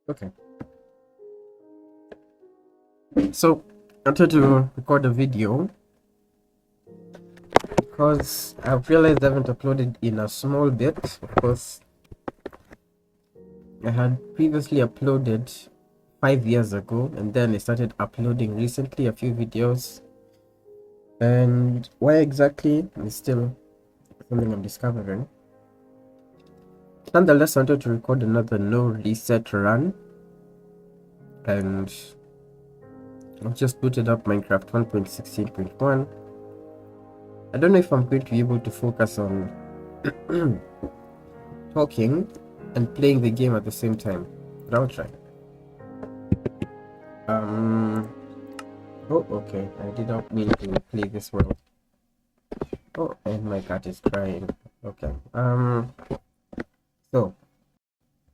Okay. So I wanted to record a video because I've realized I haven't uploaded in a small bit. Of course, I had previously uploaded 5 years ago, and then I started uploading recently a few videos. And why exactly is still something I'm discovering. Nonetheless, I wanted to record another no reset run, and I've just booted up Minecraft 1.16.1. I don't know if I'm going to be able to focus on talking and playing the game at the same time, but I'll try. Oh, okay. I did not mean to play this world. Oh, and my cat is crying. Okay. So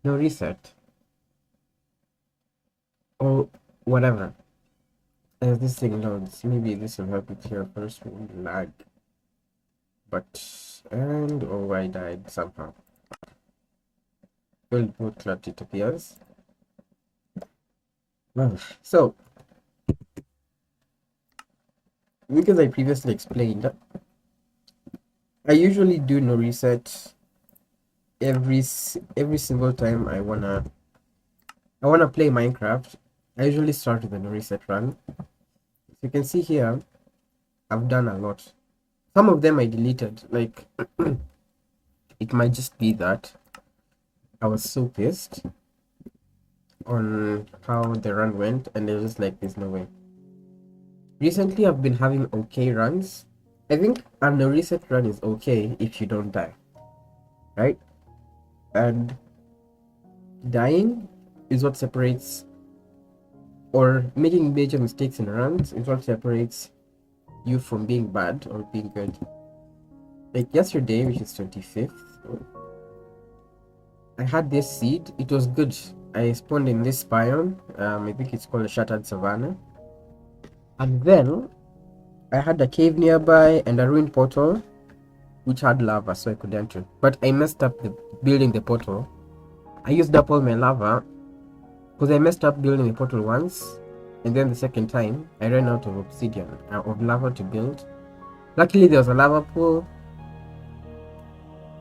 no reset or whatever. As this thing loads, maybe this will help it here first. Lag, oh, I died somehow. Build bootlet, it appears. Well, so because I previously explained, I usually do no reset every single time I wanna play Minecraft. I usually start with a no reset run. As you can see here, I've done a lot. Some of them I deleted, like it might just be that I was so pissed on how the run went, and I was just like, there's no way. Recently, I've been having okay runs. I think a no reset run is okay if you don't die, right? And dying is what separates, or making major mistakes in runs is what separates you from being bad or being good. Like yesterday, which is 25th, I had this seed. It was good. I spawned in this biome. I think it's called a shattered savanna. And then I had a cave nearby and a ruined portal which had lava, so I could enter. But I messed up building the portal. I used up all my lava because I messed up building the portal once, and then the second time I ran out of obsidian, of lava to build. Luckily there was a lava pool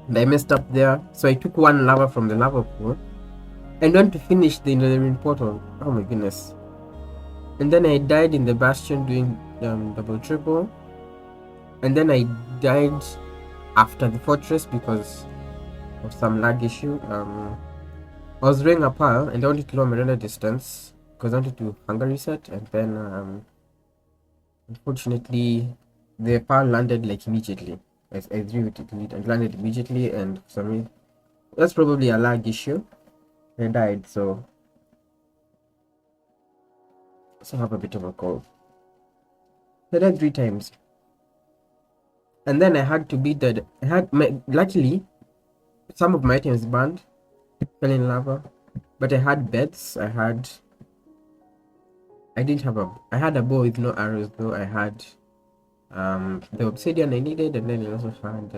and I messed up there, so I took one lava from the lava pool and went to finish the ruined portal. Oh my goodness. And then I died in the bastion doing double triple, and then I died after the fortress because of some lag issue. I was doing a pile and I wanted to lower my render distance because I wanted to hunger reset, and then unfortunately the pile landed like immediately. I threw it and landed immediately, and for some reason that's probably a lag issue. I died, so I have a bit of a cold. I died 3 times. And then I had to beat that. Luckily, some of my items burned, fell in lava, but I had beds. I had a bow with no arrows though. I had the obsidian I needed, and then I also had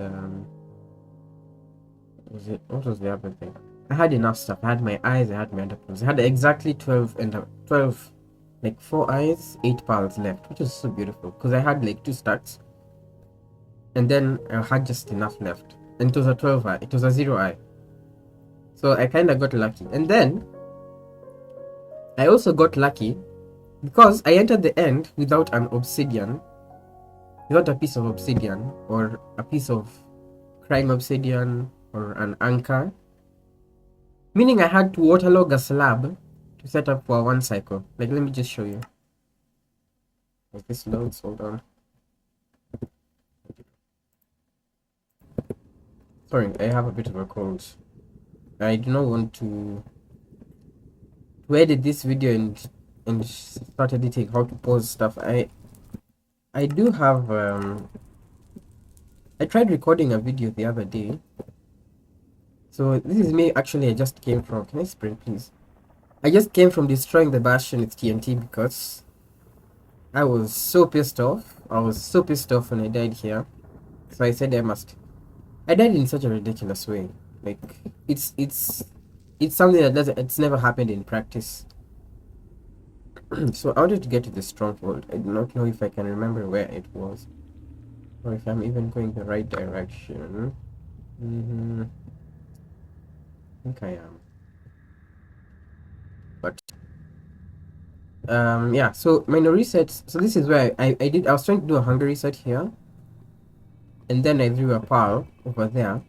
what was the other thing? I had enough stuff. I had my eyes, I had my underclothes. I had exactly 12 and 12, like 4 eyes, 8 pearls left, which was so beautiful because I had like 2 stacks. And then I had just enough left. And it was a 12 eye. It was a 0 eye. So I kind of got lucky. And then I also got lucky because I entered the end without an obsidian. Without a piece of obsidian or a piece of crime obsidian or an anchor. Meaning I had to waterlog a slab to set up for 1 cycle. Like, let me just show you. As this loads, hold on. Sorry, I have a bit of a cold. I do not want to edit this video and start editing how to pause stuff. I do have I tried recording a video the other day. So this is me. Actually, I just came from, can I sprint please? I just came from destroying the bastion with TNT because I was so pissed off. I was so pissed off when I died here. So I said I died in such a ridiculous way. Like, it's it's something that doesn't, it's never happened in practice. So I wanted to get to the stronghold. I do not know if I can remember where it was, or if I'm even going the right direction. I think I am. But yeah, so my no resets. So this is where I was trying to do a hunger reset here, and then I drew a pal over there.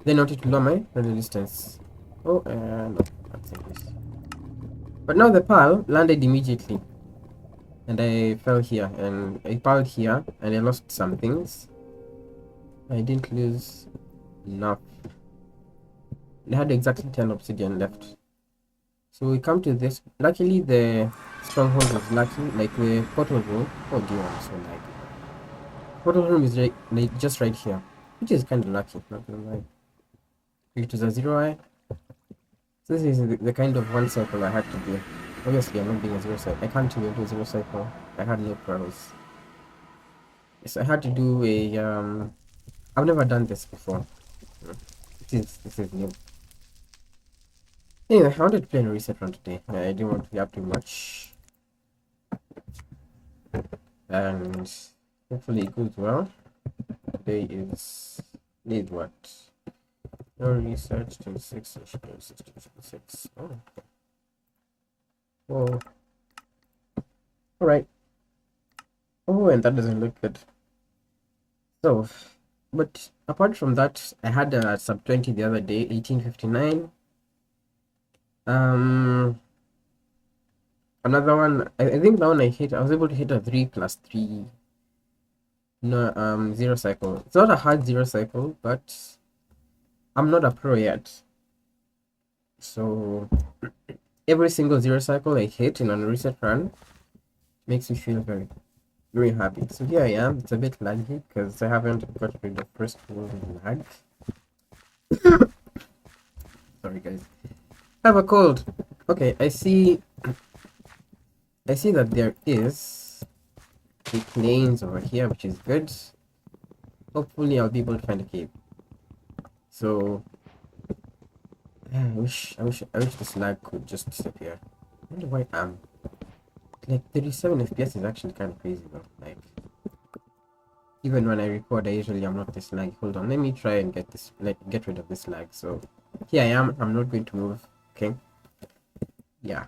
Then I wanted to lower my render distance. Oh, no, that's not this. But now the pal landed immediately, and I fell here, and I piled here, and I lost some things. I didn't lose enough. I had exactly 10 obsidian left. So we come to this. Luckily, the stronghold was lucky, like the portal room. Oh dear, I'm so lucky. Portal room is right, like, just right here, which is kind of lucky, not gonna lie. It was a 0i. So this is the kind of one cycle I had to do. Obviously, I'm not doing a 0 cycle. I can't even do a 0 cycle. I had no pearls. Yes, I had to do a. I've never done this before. This is new. Anyway, I wanted to play a reset run today. I didn't want to be up too much, and hopefully it goes well. Today is what? No research 26 26. Oh. Oh. Alright. Oh, and that doesn't look good. So, but apart from that, I had a sub 20 the other day, 1859. Another one, I think that one I was able to hit a 3+3. No, 0 cycle. It's not a hard 0 cycle, but I'm not a pro yet. So every single 0 cycle I hit in a reset run makes me feel very, very happy. So here I am. It's a bit laggy because I haven't got rid of first world lag. Sorry guys. I have a cold. Okay, I see that there is a plains over here, which is good. Hopefully I'll be able to find a cave. So I wish this lag could just disappear. I wonder why I'm like 37 FPS is actually kind of crazy though. Like even when I record, I usually am not this lag. Hold on, let me try and get rid of this lag. So here I am. I'm not going to move. Okay. Yeah.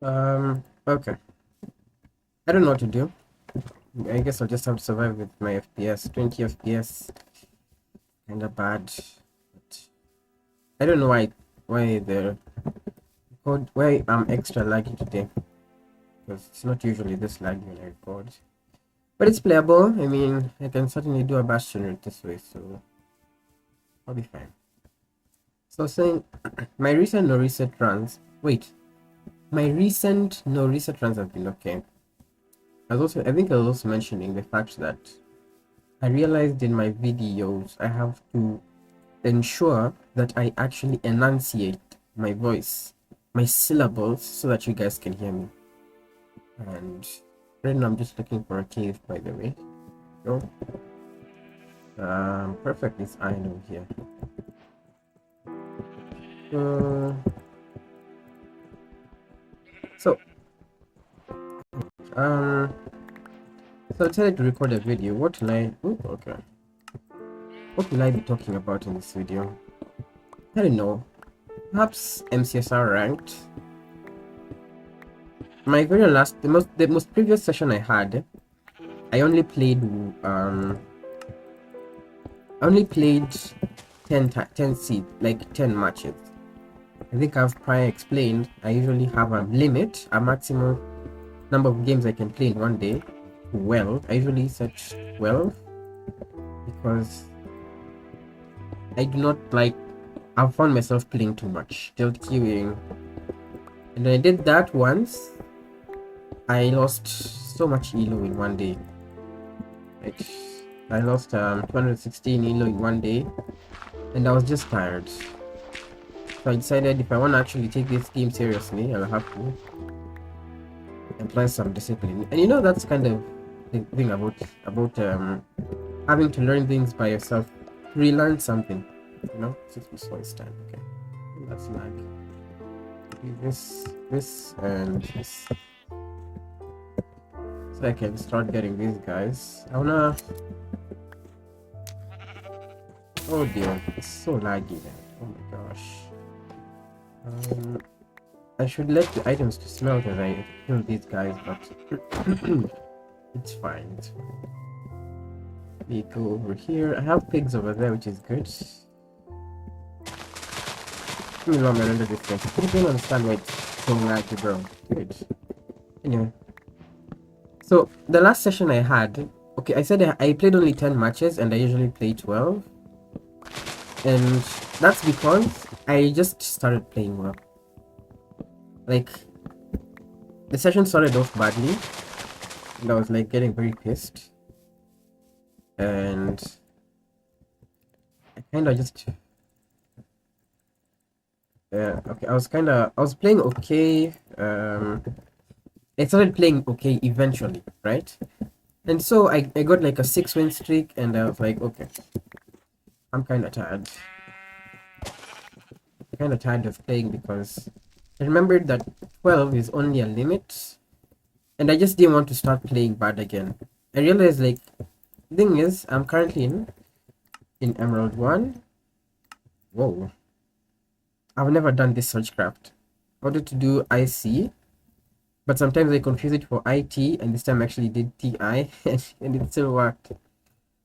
Okay. I don't know what to do. I guess I'll just have to survive with my FPS. 20 FPS. Kinda bad. But I don't know why I'm extra laggy today. Because it's not usually this laggy when I record. But it's playable. I mean, I can certainly do a bastion this way, so I'll be fine. So saying my recent no reset runs. Wait. My recent no reset runs have been okay. I think I was also mentioning the fact that I realized in my videos I have to ensure that I actually enunciate my voice, my syllables, so that you guys can hear me. And right now I'm just looking for a cave, by the way. So, perfect is iron over here. So I decided to record a video. What will I be talking about in this video? I don't know. Perhaps MCSR ranked. My very last, the most previous session I had, I only played 10 seed, like 10 matches. I think I've prior explained I usually have a limit, a maximum number of games I can play in one day. 12. I usually set 12 because I do not like. I've found myself playing too much, just queuing, and I did that once. I lost so much elo in one day. Like I lost 216 elo in one day, and I was just tired. So I decided if I want to actually take this game seriously, I'll have to apply some discipline. And you know that's kind of the thing about having to learn things by yourself relearn something. You know, 6 plus 1 is 10. Okay, that's lag. This, and this. So I can start getting these guys. I wanna. Oh dear, it's so laggy, man. Oh my gosh. I should let the items to smelt as I kill these guys, but it's fine. It's fine. We go over here. I have pigs over there, which is good. Give me long under this thing. I don't understand why it's so laggy, bro. Good. Anyway. So, the last session I had... Okay, I said I played only 10 matches, and I usually play 12. And that's because I just started playing well. Like, the session started off badly, and I was like getting very pissed. And I kind of just... okay, I was playing okay. I started playing okay eventually, right? And so I got like a 6-win streak, and I was like, okay, I'm kind of tired. I'm kind of tired of playing because I remembered that 12 is only a limit, and I just didn't want to start playing bad again. I realized, like, the thing is, I'm currently in Emerald 1. Whoa. I've never done this searchcraft. I wanted to do IC, but sometimes I confuse it for IT, and this time I actually did TI, and it still worked.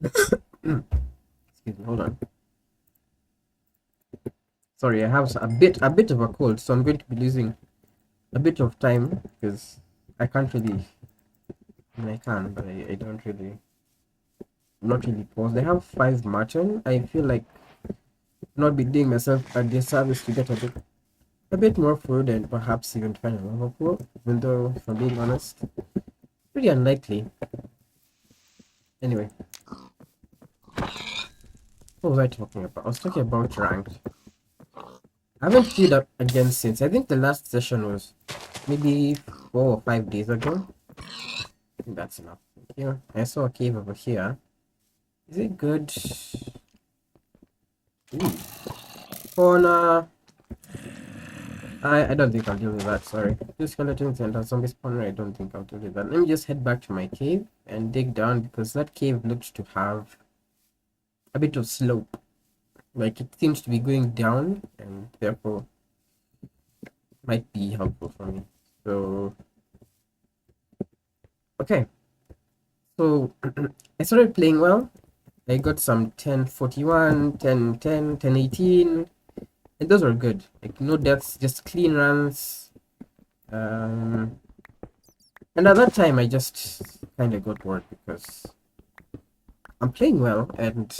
Excuse me, hold on. Sorry, I have a bit of a cold, so I'm going to be losing a bit of time because I can't really. I mean, I can, but I don't really. I'm not really paused. I have 5 mutton. I feel like not be doing myself a disservice to get a bit more food and perhaps even find another pool. Even though, if I'm being honest, pretty unlikely. Anyway, what was I talking about? I was talking about ranked. I haven't queued up again since. I think the last session was maybe 4 or 5 days ago. I think that's enough. Thank you. I saw a cave over here. Is it good? Ooh. Fauna. I don't think I'll deal with that, sorry. Two skeletons and a zombie spawner, I don't think I'll deal with that. Let me just head back to my cave and dig down because that cave looks to have a bit of slope. Like, it seems to be going down and therefore might be helpful for me. So, okay. So, I started playing well. I got some 1041, 1010, 1018. And those were good. Like, no deaths, just clean runs. And at that time, I just kind of got bored because I'm playing well, and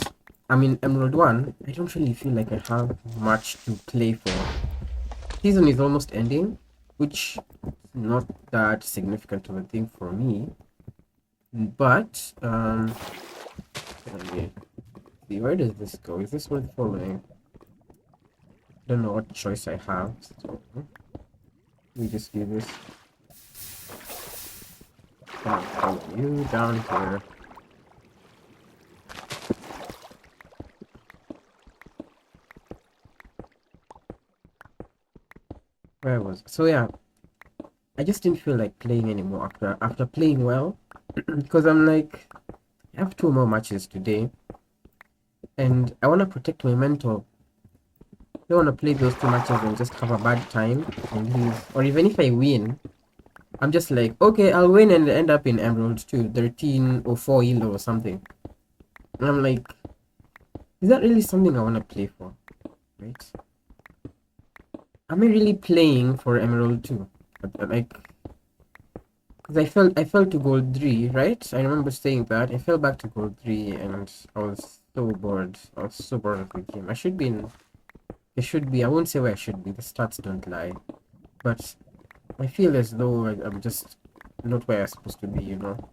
I'm in Emerald 1. I don't really feel like I have much to play for. Season is almost ending, which is not that significant of a thing for me. But, okay. See, where does this go? Is this worth following? I don't know what choice I have. So, let me just do this. I'll follow you down here. Where was it? So yeah, I just didn't feel like playing anymore after playing well, because I'm like, I have 2 more matches today, and I want to protect my mental. I don't want to play those 2 matches and just have a bad time and lose. Or even if I win, I'm just like, okay, I'll win and end up in Emerald 2, 13 or 4 elo or something. And I'm like, is that really something I want to play for? Right? Am I really playing for Emerald 2? Like, because I fell to gold 3, right? I remember saying that. I fell back to gold 3 and I was so bored. I was so bored of the game. I should be in... I should be... I won't say where I should be. The stats don't lie. But I feel as though I'm just not where I'm supposed to be, you know?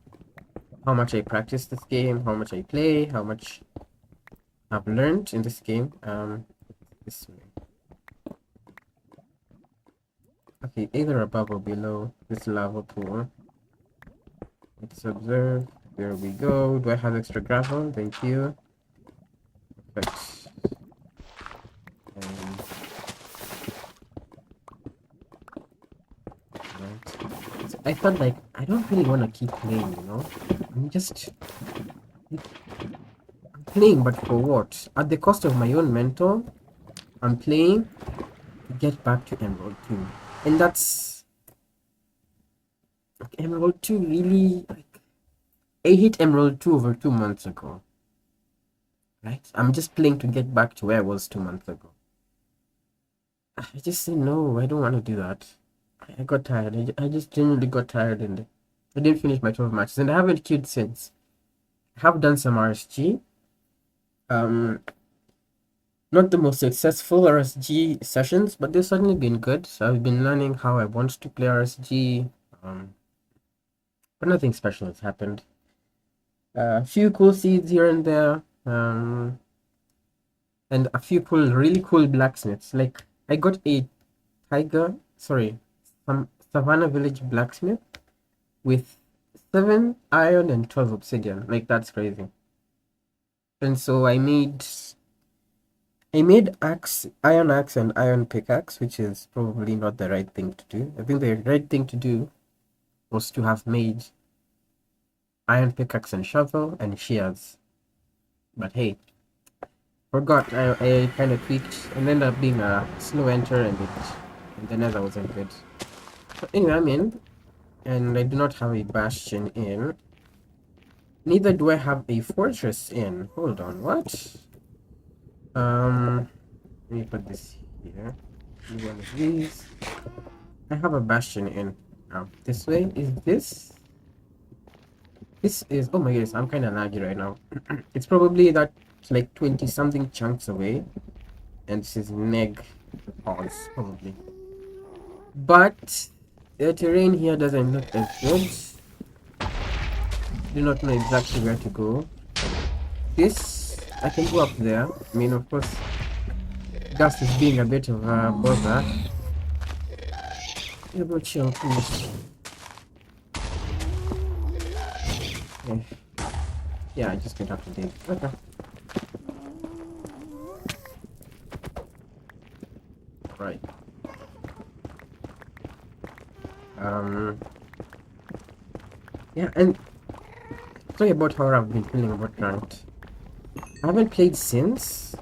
How much I practice this game, how much I play, how much I've learned in this game. This way. Okay, either above or below this lava pool. Let's observe. There we go. Do I have extra gravel? Thank you. Perfect. And right. So I felt like I don't really want to keep playing, you know? I'm just playing, but for what? At the cost of my own mental, I'm playing to get back to Emerald 2. And that's like, Emerald 2 really like I hit Emerald 2 over 2 months ago. Right? I'm just playing to get back to where I was 2 months ago. I just say no, I don't want to do that. I got tired. I just genuinely got tired and I didn't finish my 12 matches and I haven't queued since. I have done some RSG. Not the most successful RSG sessions, but they've certainly been good. So I've been learning how I want to play RSG. But nothing special has happened. A few cool seeds here and there. And a few really cool blacksmiths. Like I got a some Savannah Village blacksmith with 7 iron and 12 obsidian. Like that's crazy. And so I made iron axe and iron pickaxe, which is probably not the right thing to do. I think the right thing to do was to have made iron pickaxe and shovel and shears. But hey, forgot I kind of tweaked and ended up being a slow enter and the nether wasn't good. But anyway, I'm in and I do not have a bastion in. Neither do I have a fortress in. Hold on, what? Let me put this here. Do one of these. I have a bastion in. This way is this. This is, oh my goodness, I'm kind of laggy right now. It's probably that like 20 something chunks away. And this is neg pause, probably. But the terrain here doesn't look as good. Do not know exactly where to go. This, I can go up there. I mean, of course, Gust is being a bit of a bother. Yeah, but chill, please. Yeah, I just get up to date. Okay. Right. Yeah, and sorry about how I've been feeling about ranked. I haven't played since,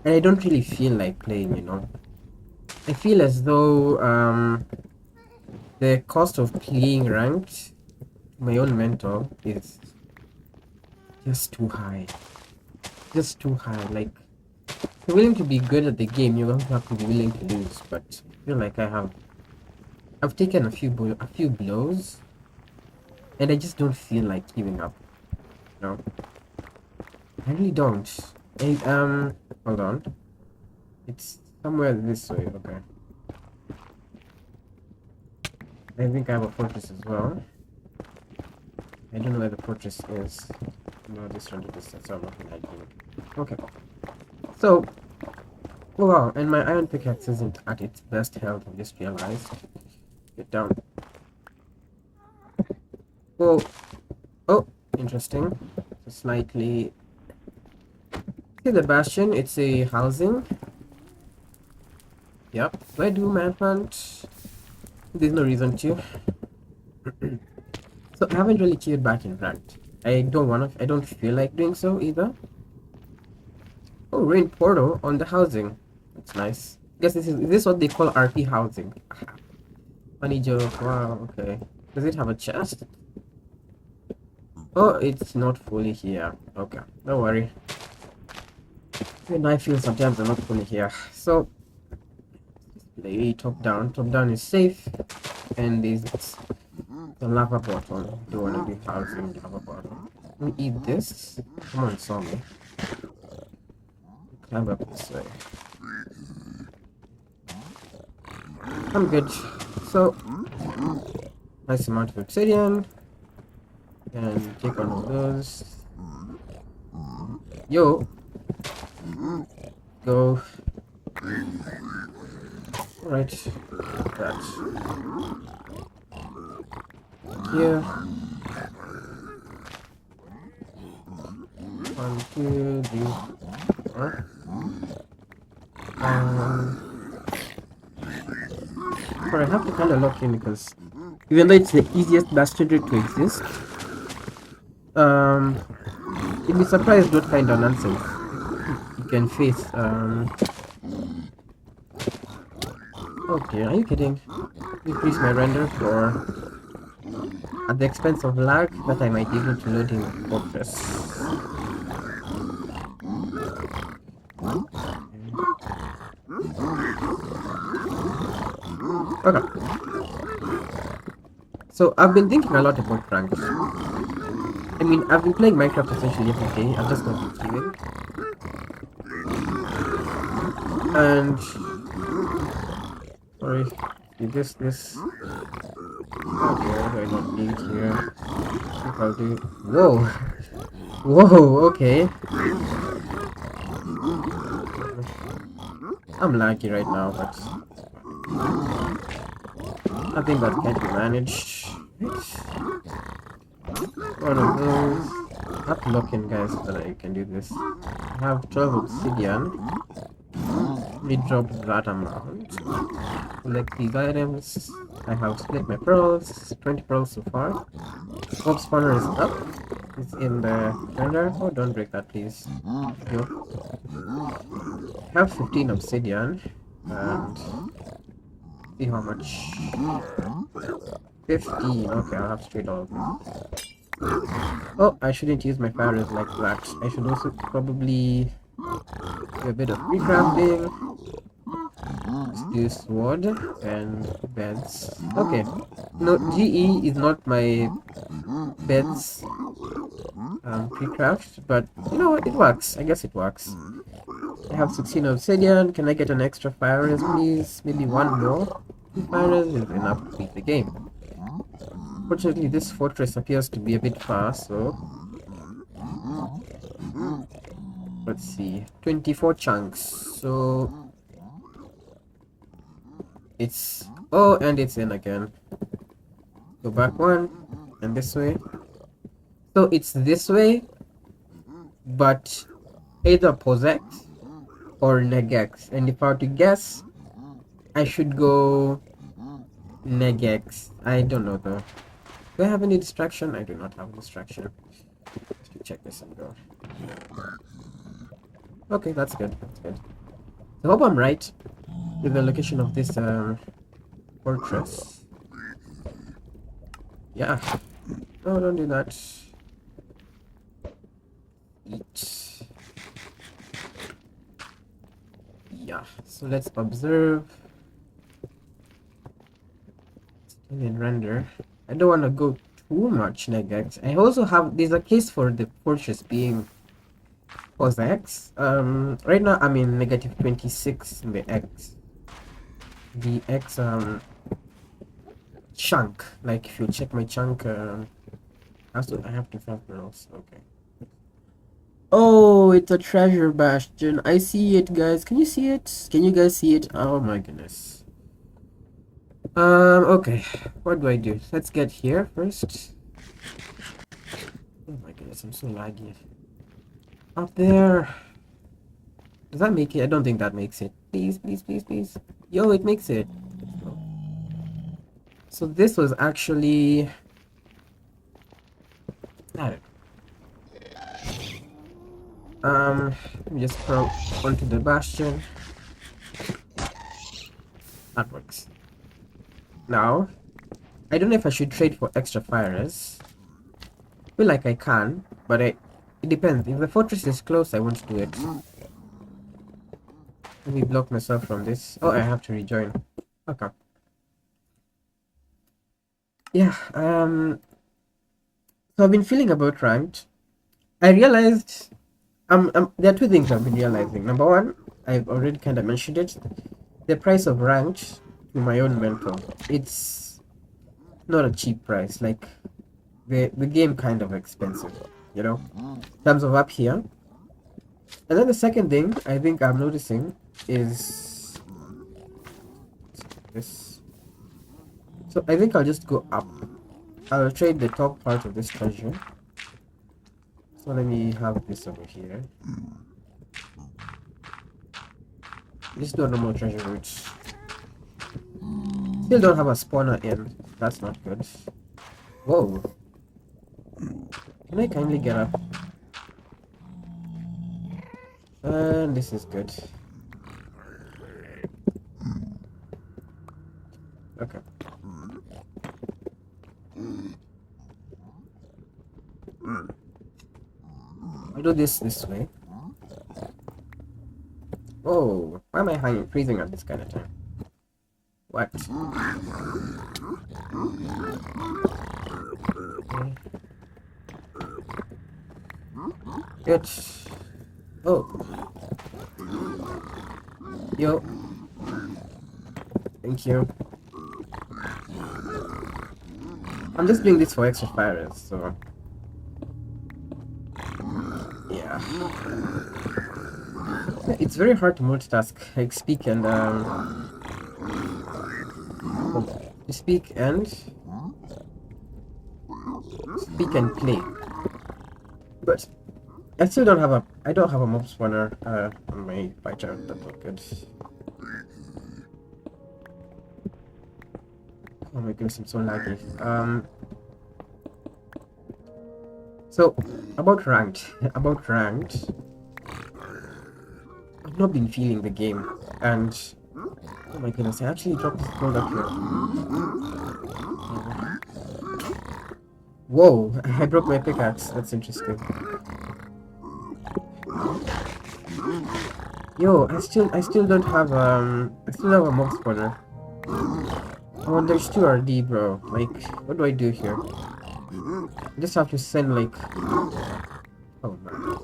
and I don't really feel like playing, you know. I feel as though the cost of playing ranked, my own mentor, is just too high. Just too high. Like, if you're willing to be good at the game, you also have to be willing to lose. But I feel like I've taken a few blows, and I just don't feel like giving up. No, I really don't. Hold on. It's somewhere this way. Okay. I think I have a fortress as well. I don't know where the fortress is. No, this one to this side, so I'm not gonna do it. Okay. So, oh wow, and my iron pickaxe isn't at its best health, I just realized. Get down. Oh, interesting. So slightly. See the bastion, it's a housing. Yep. Do I do manhunt? There's no reason to. So I haven't really queued back in ranked. I don't feel like doing so either. Oh, rain portal on the housing. That's nice. Guess this is what they call RP housing. Funny joke. Wow, okay. Does it have a chest? Oh, it's not fully here. Okay, don't worry. And I feel sometimes I'm not fully here. So play top down. Top down is safe. And there's the lava bottle. Don't wanna be housing lava bottle. Let me eat this. Come on, saw me. Climb up this way. I'm good. So nice amount of obsidian. And take one of those. Yo. Go. Right. That. Here. 1, 2, 3. But I have to kind of lock in because even though it's the easiest bastard to exist, um, you'd be surprised what kind of nonsense you can face. Okay, are you kidding? Increase my render for at the expense of lag that I might be able to load in the fortress. Okay. So I've been thinking a lot about ranks. I mean, I've been playing Minecraft essentially every day. I've just not been streaming. And sorry, this. Oh dear, what do I not need here? I think I'll do. Whoa, whoa. Okay, I'm laggy right now, but I think that can be managed. One of those. I have to lock in, guys, so that I can do this. I have 12 obsidian. We drop that amount. Select these items. I have split my pearls. 20 pearls so far. Mob spawner is up. It's in the render. Oh, don't break that, please. No. I have 15 obsidian. And see how much. 15. Okay, I'll have to trade all of them. Oh, I shouldn't use my fires like that. I should also probably do a bit of recrafting. Let's do sword and beds. Okay. No, GE is not my beds pre-craft, but you know what? It works. I guess it works. I have 16 obsidian. Can I get an extra fire res, please? Maybe one more. Fire res is enough to beat the game. Fortunately, this fortress appears to be a bit far, so let's see. 24 chunks. So it's and it's in again. Go back one and this way. So it's this way, but either possess or negex. And if I were to guess, I should go negex. I don't know though. Do I have any distraction? I do not have a distraction. Let's check this and go. Okay, that's good. That's good. I hope I'm right with the location of this fortress. Yeah. No, don't do that. Eat. Yeah. So let's observe. And render. I don't want to go too much negex. I also have there's a case for the fortress being cos x. Right now I'm in negative 26 in the x. The x chunk. Like if you check my chunk, also I have to have pearls. Okay. Oh, it's a treasure bastion. I see it, guys. Can you see it? Can you guys see it? Oh my goodness. Okay. What do I do? Let's get here first. Oh my goodness, I'm so laggy. Up there. Does that make it? I don't think that makes it. Please, please, please, please. Yo, it makes it. So this was actually... let me just throw onto the bastion. That works. Now, I don't know if I should trade for extra fires. I feel like I can, but it depends. If the fortress is close, I won't do it. Let me block myself from this. Oh, I have to rejoin. Okay. Yeah, so I've been feeling about ranked. I realized there are two things I've been realizing. Number one, I've already kind of mentioned it. The price of ranked to my own mentor. It's not a cheap price. Like the game kind of expensive, you know, in terms of up here. And then the second thing I think I'm noticing is this. So I think I'll just go up. I'll trade the top part of this treasure. So let me have this over here. Let's do a normal treasure route. Still don't have a spawner in. That's not good. Whoa. Can I kindly get up? And this is good. Okay. I'll do this way. Oh, why am I freezing at this kind of time? What? Good. Oh. Yo. Thank you. I'm just doing this for extra fires, so yeah. It's very hard to multitask, like speak and play. But I still don't have a mob spawner on my pie chart. That's not good. Oh my goodness, I'm so laggy. So about ranked, I've not been feeling the game, and oh my goodness, I actually dropped this gold up here. Whoa, I broke my pickaxe. That's interesting. Yo, I still don't have a mob spawner. Oh, there's 2 RD, bro. Like, what do I do here? I just have to send like. Oh man.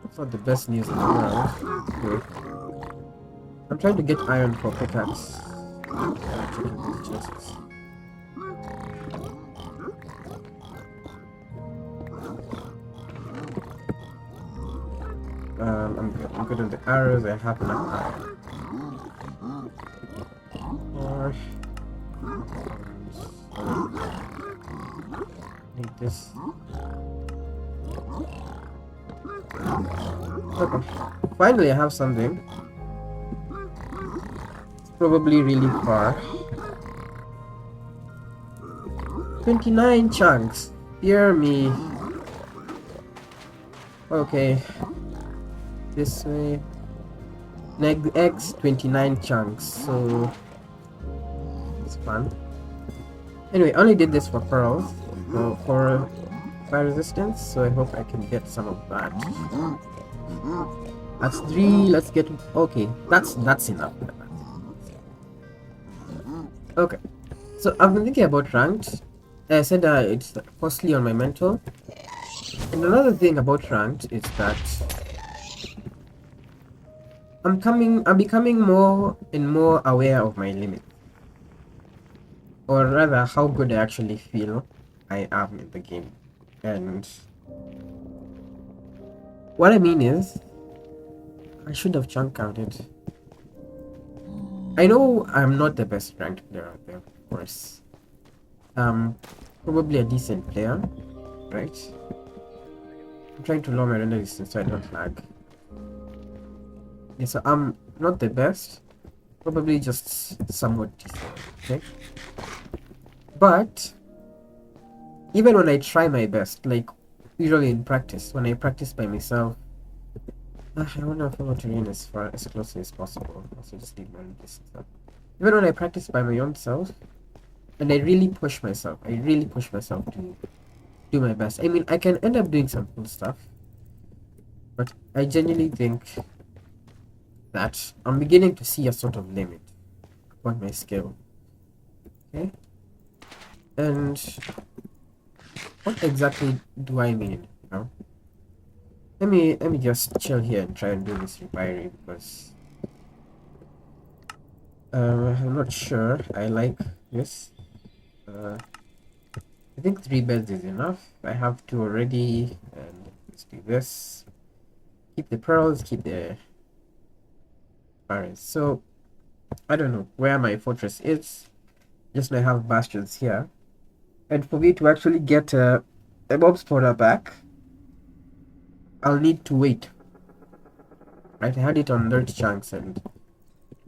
It's not the best news in the world. Good. I'm trying to get iron for pickaxe. I'm good. I'm good on the arrows. I have enough iron. Need this. Okay. Finally, I have something. It's probably really far. 29 chunks. Dear me. Okay. This way. X 29 chunks. So it's fun. Anyway, I only did this for pearls. For fire resistance, so I hope I can get some of that. That's 3. Let's get. Okay, that's enough. Okay, so I've been thinking about ranked. I said it's costly on my mental. And another thing about ranked is that I'm becoming more and more aware of my limits, or rather, how good I actually feel I am in the game. And what I mean is, I should have chunk counted. I know I'm not the best ranked player out there, of course. Probably a decent player, right? I'm trying to lower my render distance so I don't lag. Yeah, so I'm not the best, probably just somewhat decent, okay? But even when I try my best, like usually in practice, when I practice by myself, I wonder if I want to run as closely as possible. Also, just leave my distance up. Even when I practice by my own self, and I really push myself to do my best. I mean, I can end up doing some cool stuff, but I genuinely think that I'm beginning to see a sort of limit upon my skill. Okay, and what exactly do I mean? You know? Let me just chill here and try and do this refinery because I'm not sure I like this. I think 3 beds is enough. I have 2 already, and let's do this. Keep the pearls, keep the fires. So I don't know where my fortress is. Just now I have bastions here, and for me to actually get a mob spawner back, I'll need to wait Right, I had it on large chunks and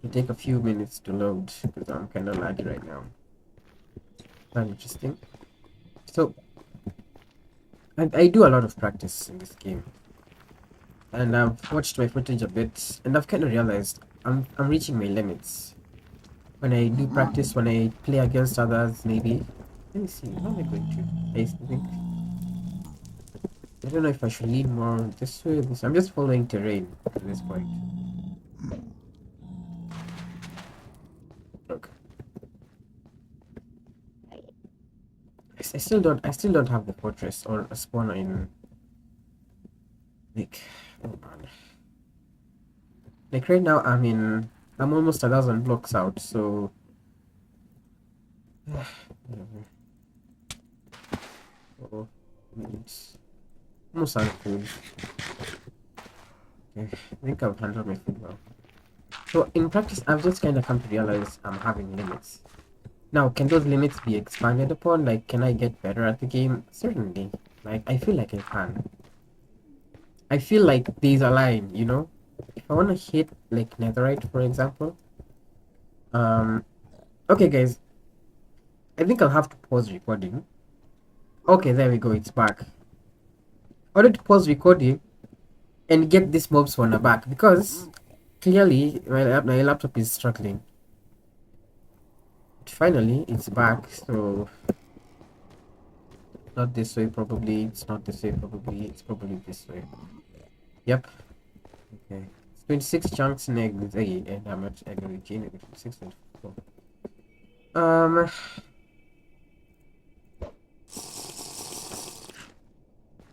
it take a few minutes to load because I'm kind of laggy right now. That's interesting. So I do a lot of practice in this game, and I've watched my footage a bit, and I've kind of realized I'm reaching my limits when I do practice. When I play against others, maybe. Let me see. How am I going to? I think I don't know if I should lean more this way. This I'm just following terrain at this point. Okay. I still don't have the fortress or a spawner in like oh man. Like right now I'm almost 1,000 blocks out, so whatever. Oh, it's almost out of food. Okay, I think I've handled my food well. So in practice I've just kinda come to realize I'm having limits. Now can those limits be expanded upon? Like can I get better at the game? Certainly. Like I feel like I can. I feel like there's a line, you know? If I wanna hit like netherite for example. Um okay guys, I think I'll have to pause recording. Okay, there we go, it's back. I wanted to pause recording and get this mob spawner back because clearly my laptop is struggling. But finally, it's back, so not this way probably, it's not this way probably, it's probably this way. Yep, okay. It's 26 chunks in eggs, and how much egg will we gain? 26 and 4.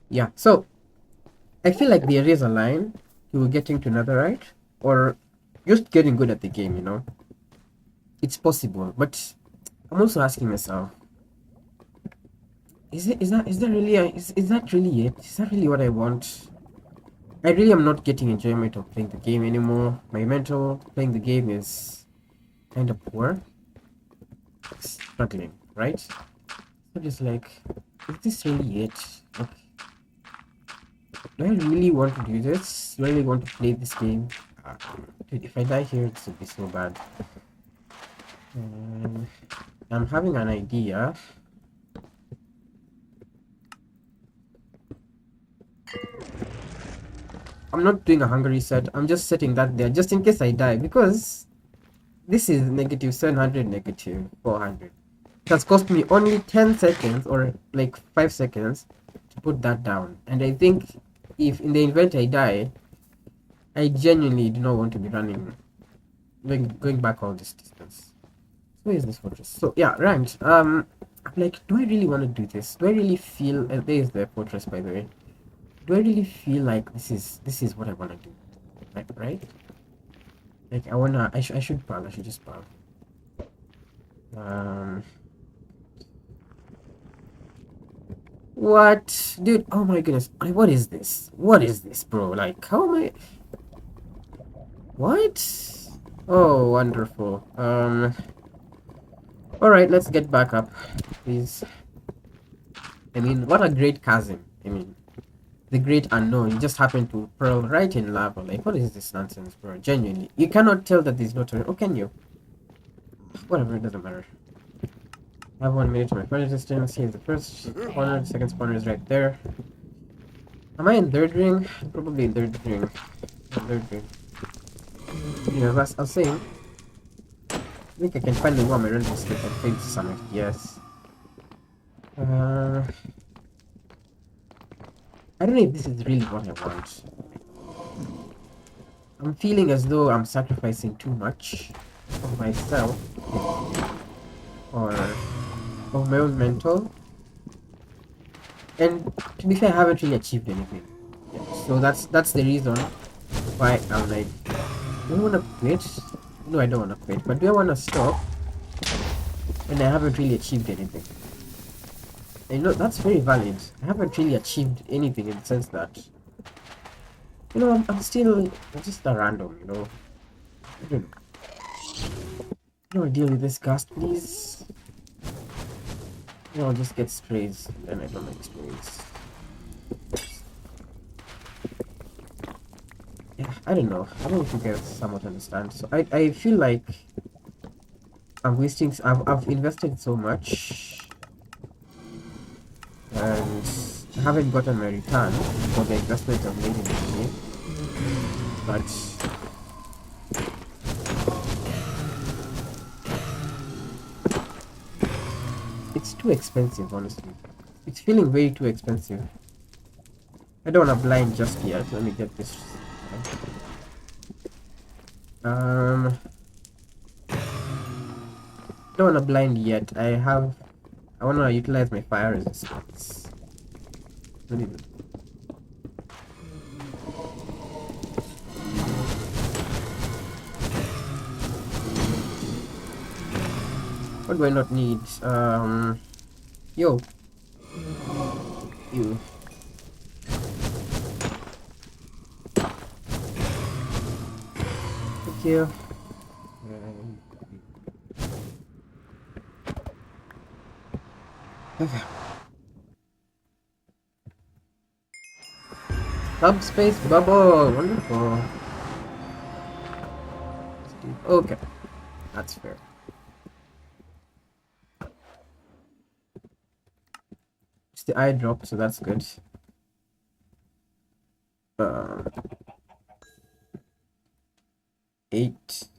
Yeah, so I feel like there is a line to getting to netherite or just getting good at the game, you know? It's possible, but I'm also asking myself, is that really it? Is that really what I want? I really am not getting enjoyment of playing the game anymore. My mental playing the game is kind of poor. Struggling, right? So just like, is this really it? Like, do I really want to do this? Do I really want to play this game? Dude, if I die here, this would be so bad. I'm having an idea. I'm not doing a hunger reset. I'm just setting that there just in case I die because this is negative 700, negative 400. It has cost me only 10 seconds or like 5 seconds to put that down. And I think if in the event I die, I genuinely do not want to be going back all this distance. So where is this fortress? So yeah, ranked. I'm like, do I really want to do this? Do I really feel? There is the fortress, by the way. Do I really feel like this is what I want to do? Right? Like I should pal. I should just pal. What, dude? Oh my goodness! What is this? What is this, bro? Like, how am I? What? Oh, wonderful. All right, let's get back up, please. I mean, what a great chasm. I mean, the great unknown. You just happen to pearl right in lava. Like, what is this nonsense, bro? Genuinely, you cannot tell that there's no turn. Oh, can you? Whatever, it doesn't matter. I have 1 minute to my further distance. Here's the first spawner. The second spawner is right there. Am I in third ring? Probably in third ring. Third ring. You know, as I was saying, I think I can finally go on my rental slip and fade summit. Yes. I don't know if this is really what I want. I'm feeling as though I'm sacrificing too much of myself or of my own mental. And to be fair, I haven't really achieved anything. Yeah, so that's the reason why I'm like, do I want to quit? No, I don't want to quit. But do I want to stop when I haven't really achieved anything? And you know, that's very valid. I haven't really achieved anything in the sense that, you know, I'm just a random, you know. I don't know. I don't deal with this ghast, please. You know, I'll just get sprays, and I don't like sprays. Yeah, I don't know. I don't know if you guys somewhat understand. So I feel like I'm wasting. I've invested so much and I haven't gotten my return for the investment I've made in the game. But it's too expensive, honestly. It's feeling way too expensive. I don't want to blind just yet. Let me get this. Um, don't want to blind yet. I want to utilize my fire resistance. Let me. What do I not need? Yo, you. Thank you. Okay. Subspace bubble. Wonderful. Okay, that's fair. It's the eye drop, so that's good. Um, 8.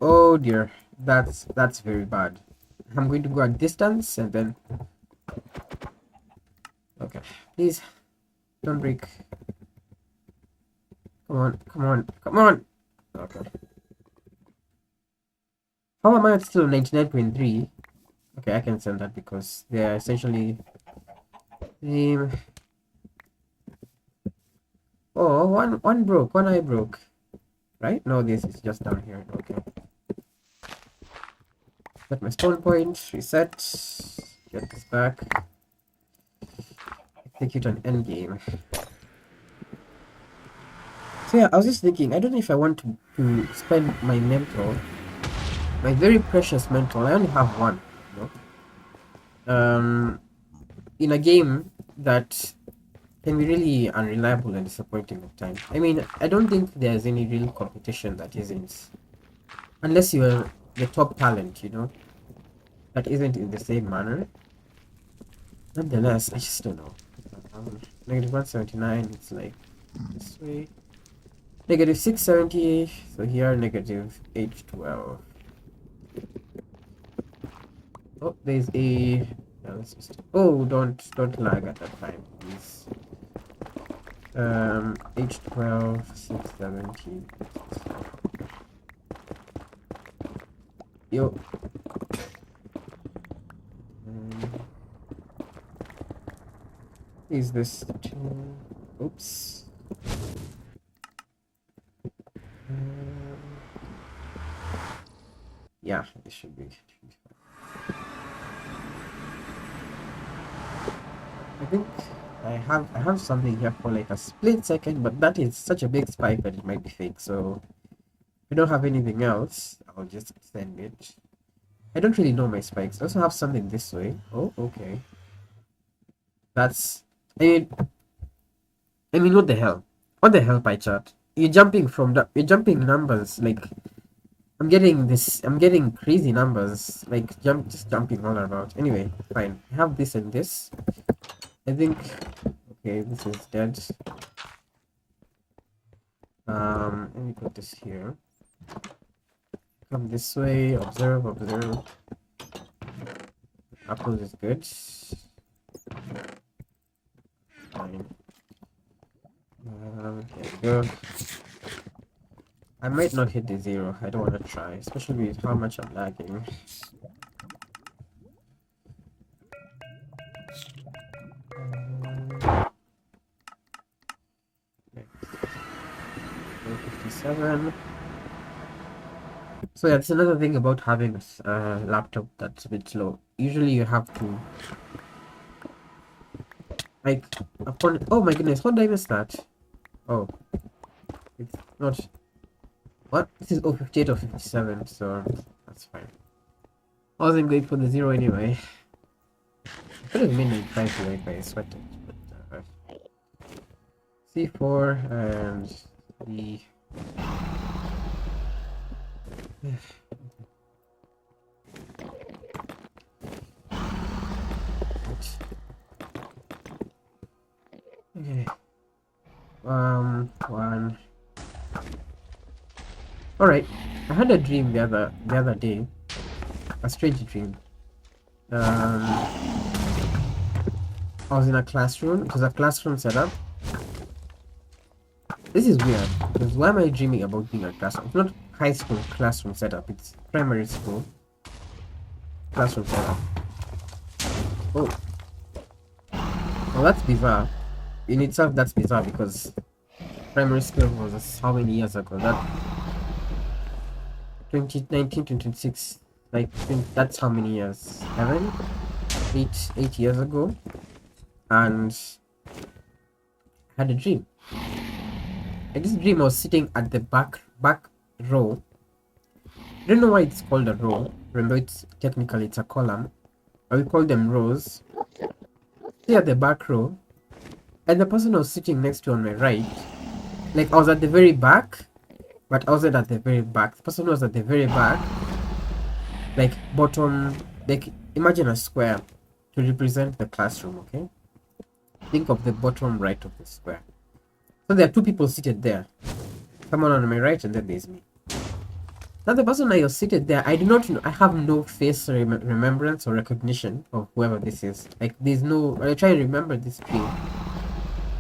Oh dear, that's very bad. I'm going to go at distance and then. Okay, please don't break. Come on, come on, come on. Okay. How am I still 99.3? Okay, I can send that because they are essentially the. Oh, one broke, one eye broke. Right? No, this is just down here. Okay. Got my spawn point, reset, get this back, execute an endgame. So yeah, I was just thinking, I don't know if I want to spend my mental, my very precious mental, I only have one, you know, in a game that can be really unreliable and disappointing at times. I mean, I don't think there's any real competition that isn't, unless you're the top talent, you know, that isn't in the same manner. Nonetheless, I just don't know. Negative 179, it's like this way. Negative 670, so here negative 812. Oh, there's a. Yeah, let's just. Oh, don't lag at that time, please. H12 670. Yo. Is this two? Oops. Yeah, this should be. I think I have something here for like a split second, but that is such a big spike that it might be fake. So if we don't have anything else, I'll just send it. I don't really know my spikes. I also have something this way. Oh, okay. That's. I mean, what the hell? What the hell, pie chart? You're jumping from the. You're jumping numbers like. I'm getting this. I'm getting crazy numbers. Like just jumping all about. Anyway, fine. I have this and this. I think. Okay, this is dead. Let me put this here. Come this way. Observe. Observe. Apple is good. Fine. There we go. I might not hit the 0. I don't want to try, especially with how much I'm lagging. Okay. 57. So yeah, that's another thing about having a laptop that's a bit slow. Usually you have to like upon. Oh my goodness, how did I miss that? Oh, it's not. What? This is 058 or 57, so that's fine. I wasn't going for the 0 anyway. I could have mainly tried to wait by sweating, but C4 and the Okay. One. All right. I had a dream the other day, a strange dream. I was in a classroom. It was a classroom setup. This is weird because why am I dreaming about being a classroom? It's not high school classroom setup. It's primary school classroom setup. Oh, well, that's bizarre. In itself, that's bizarre because primary school was how many years ago? That 2019 to 26. Like that's how many years? 7, 8 years ago, and I had a dream. Like this dream, I was sitting at the back row. I don't know why it's called a row. Remember, it's a column. I will call them rows. Stay at the back row, and the person I was sitting next to on my right, like I was at the very back, but I wasn't at the very back. The person was at the very back, like bottom. Like imagine a square to represent the classroom. Okay, think of the bottom right of the square. So there are two people seated there. Someone on my right, and then there's me. Now the person I was seated there, I do not know. I have no face remembrance or recognition of whoever this is. Like there's no. I try to remember this dream.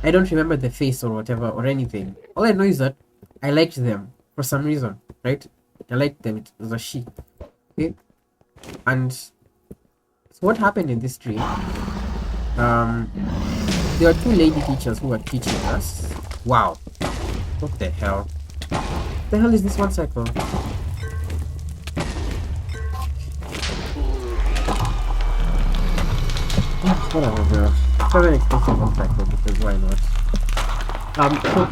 I don't remember the face or whatever or anything. All I know is that I liked them for some reason, right? I liked them. It was a she. Okay, and so what happened in this dream? Um, there are two lady teachers who were teaching us. Wow, what the hell? What the hell is this one cycle? Whatever, bro. It's not an expensive one cycle because why not? So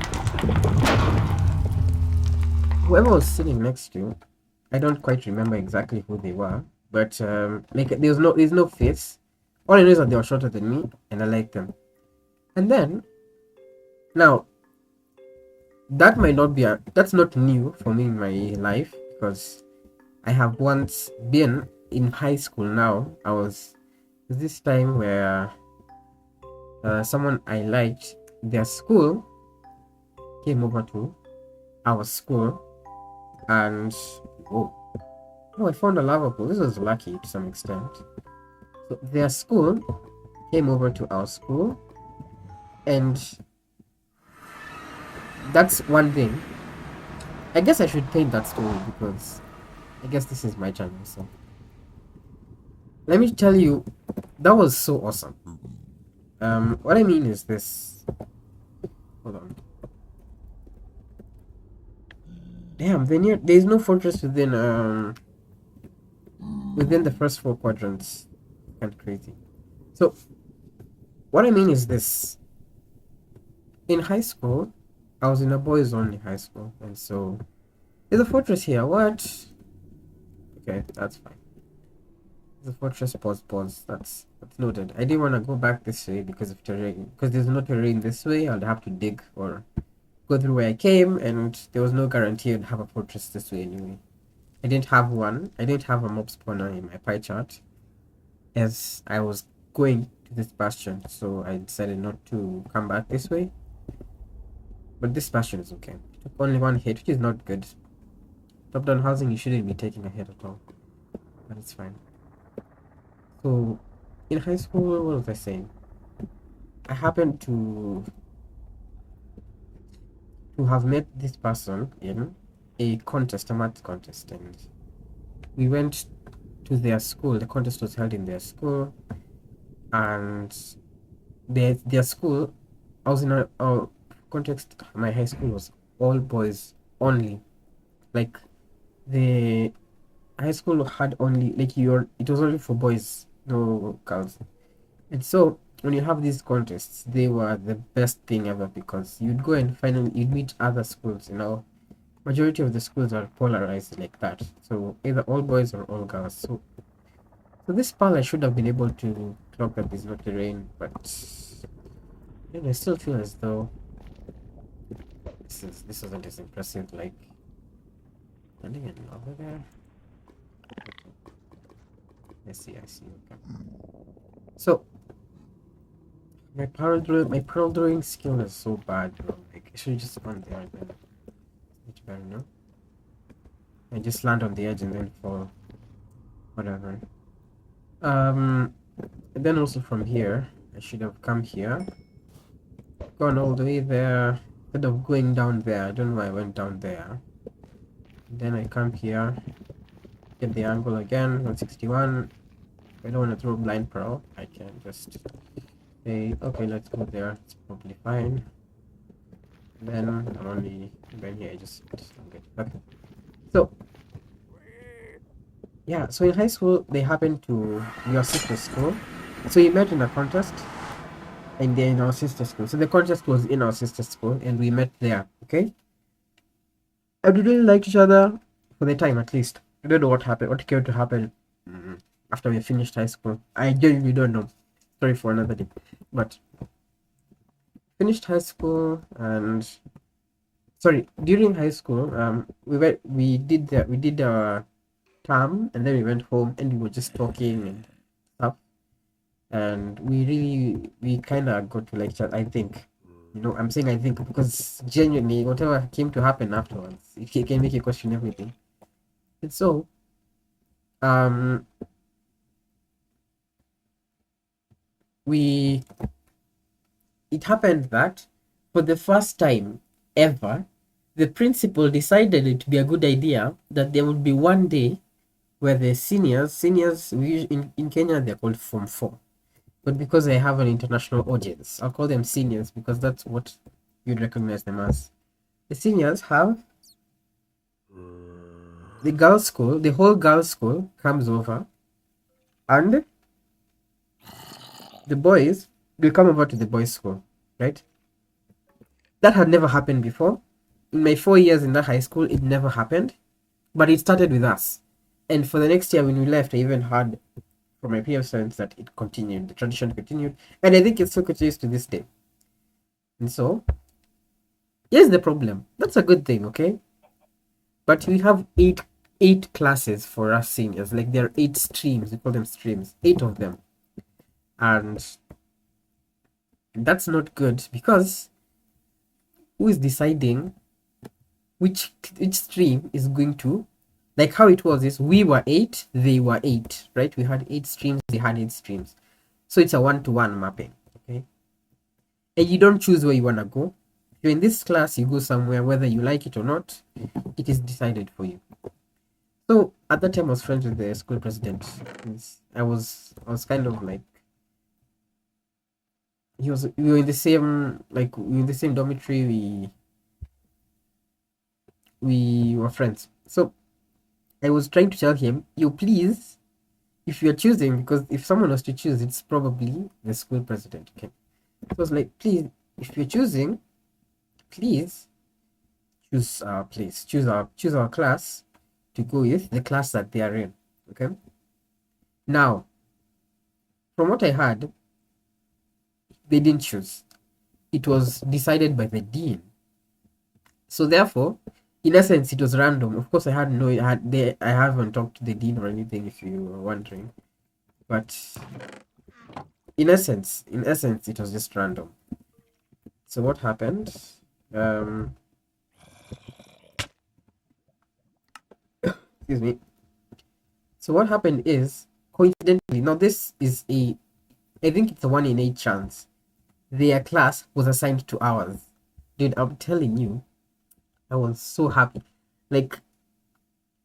whoever was sitting next to, I don't quite remember exactly who they were, but like there's no face. All I know is that they were shorter than me, and I liked them. And then now that might not be that's not new for me in my life because I have once been in high school. Now I was this time where someone I liked, their school came over to our school, and oh, I found a lava pool. This was lucky to some extent. So their school came over to our school, and that's one thing. I guess I should paint that story because I guess this is my channel. So let me tell you, that was so awesome. What I mean is this. Hold on. Damn, there's no fortress within the first 4 quadrants. Kind of crazy. So what I mean is this. In high school, I was in a boys only high school, and so there's a fortress here. What? Okay, that's fine. There's a fortress. Pause. That's noted. I didn't want to go back this way because of terrain. Because there's no terrain this way, I'd have to dig or go through where I came, and there was no guarantee I'd have a fortress this way anyway. I didn't have one. I didn't have a mob spawner in my pie chart as I was going to this bastion, so I decided not to come back this way. But this bastion is okay. It took only one hit, which is not good. Top-down housing, you shouldn't be taking a hit at all. But it's fine. So, in high school, what was I saying? I happened to have met this person in a contest, a math contest, and we went to their school. The contest was held in their school, and their school, I was in a context. My high school was all boys only. Like the high school had only it was only for boys, no girls. And so when you have these contests, they were the best thing ever because you'd go and finally you'd meet other schools. Majority of the schools are polarized like that, so either all boys or all girls. So this part I should have been able to clock that there's no terrain, but I still feel as though this isn't as impressive. Like And again, over there. I see. Okay. So my pearl drawing skill is so bad, bro. Like I should just run there and then much better, no? I just land on the edge and then fall. Whatever. And then also from here, I should have come here, gone all the way there, instead of going down there. I don't know why I went down there. And then I come here, get the angle again, 161. If I don't want to throw blind pearl, I can just say, okay, let's go there. It's probably fine. And then I'm only going here. I just okay. So yeah, so in high school they happened to your sister's school. So we met in a contest, and they're in our sister school. So the contest was in our sister school, and we met there. Okay, and we really liked each other for the time, at least. I don't know what happened, what came to happen after we finished high school. I genuinely don't know. Sorry for another day, but finished high school, and sorry, during high school, we did our term, and then we went home, and we were just talking and stuff, and we kind of got to like each other, I think. I'm saying I think because genuinely, whatever came to happen afterwards, it can make you question everything. And so, um, it happened that for the first time ever, the principal decided it to be a good idea that there would be one day where the seniors, in Kenya, they're called Form 4. But because I have an international audience, I'll call them seniors because that's what you'd recognize them as. The seniors have the girls' school, the whole girls' school comes over, and the boys will come over to the boys' school, right? That had never happened before. In my 4 years in that high school, it never happened, but it started with us. And for the next year, when we left, I even heard from my peer students that it continued, the tradition continued, and I think it still continues to this day. And so, here's the problem. That's a good thing, okay? But we have eight classes for us seniors. Like there are 8 streams. We call them streams. 8 of them, and that's not good because who is deciding which stream is going to, like how it was is we were 8, they were 8, right? We had 8 streams, they had 8 streams. So it's a 1-to-1 mapping, okay? And you don't choose where you want to go. If you're in this class, you go somewhere, whether you like it or not, it is decided for you. So at that time, I was friends with the school president. I was kind of like, we were in the same, like, we were in the same dormitory. We were friends. So I was trying to tell him, you please, if you're choosing, because if someone was to choose, it's probably the school president. Okay. So I was like, please, if you're choosing, please choose our place, choose our class to go with the class that they are in. Okay. Now, from what I heard, they didn't choose. It was decided by the dean. So therefore, in essence, it was random. Of course, I haven't talked to the dean or anything, if you were wondering. But in essence, it was just random. So what happened? Excuse me. So what happened is, coincidentally, now this is I think it's a 1 in 8 chance. Their class was assigned to ours. Dude, I'm telling you, I was so happy. Like,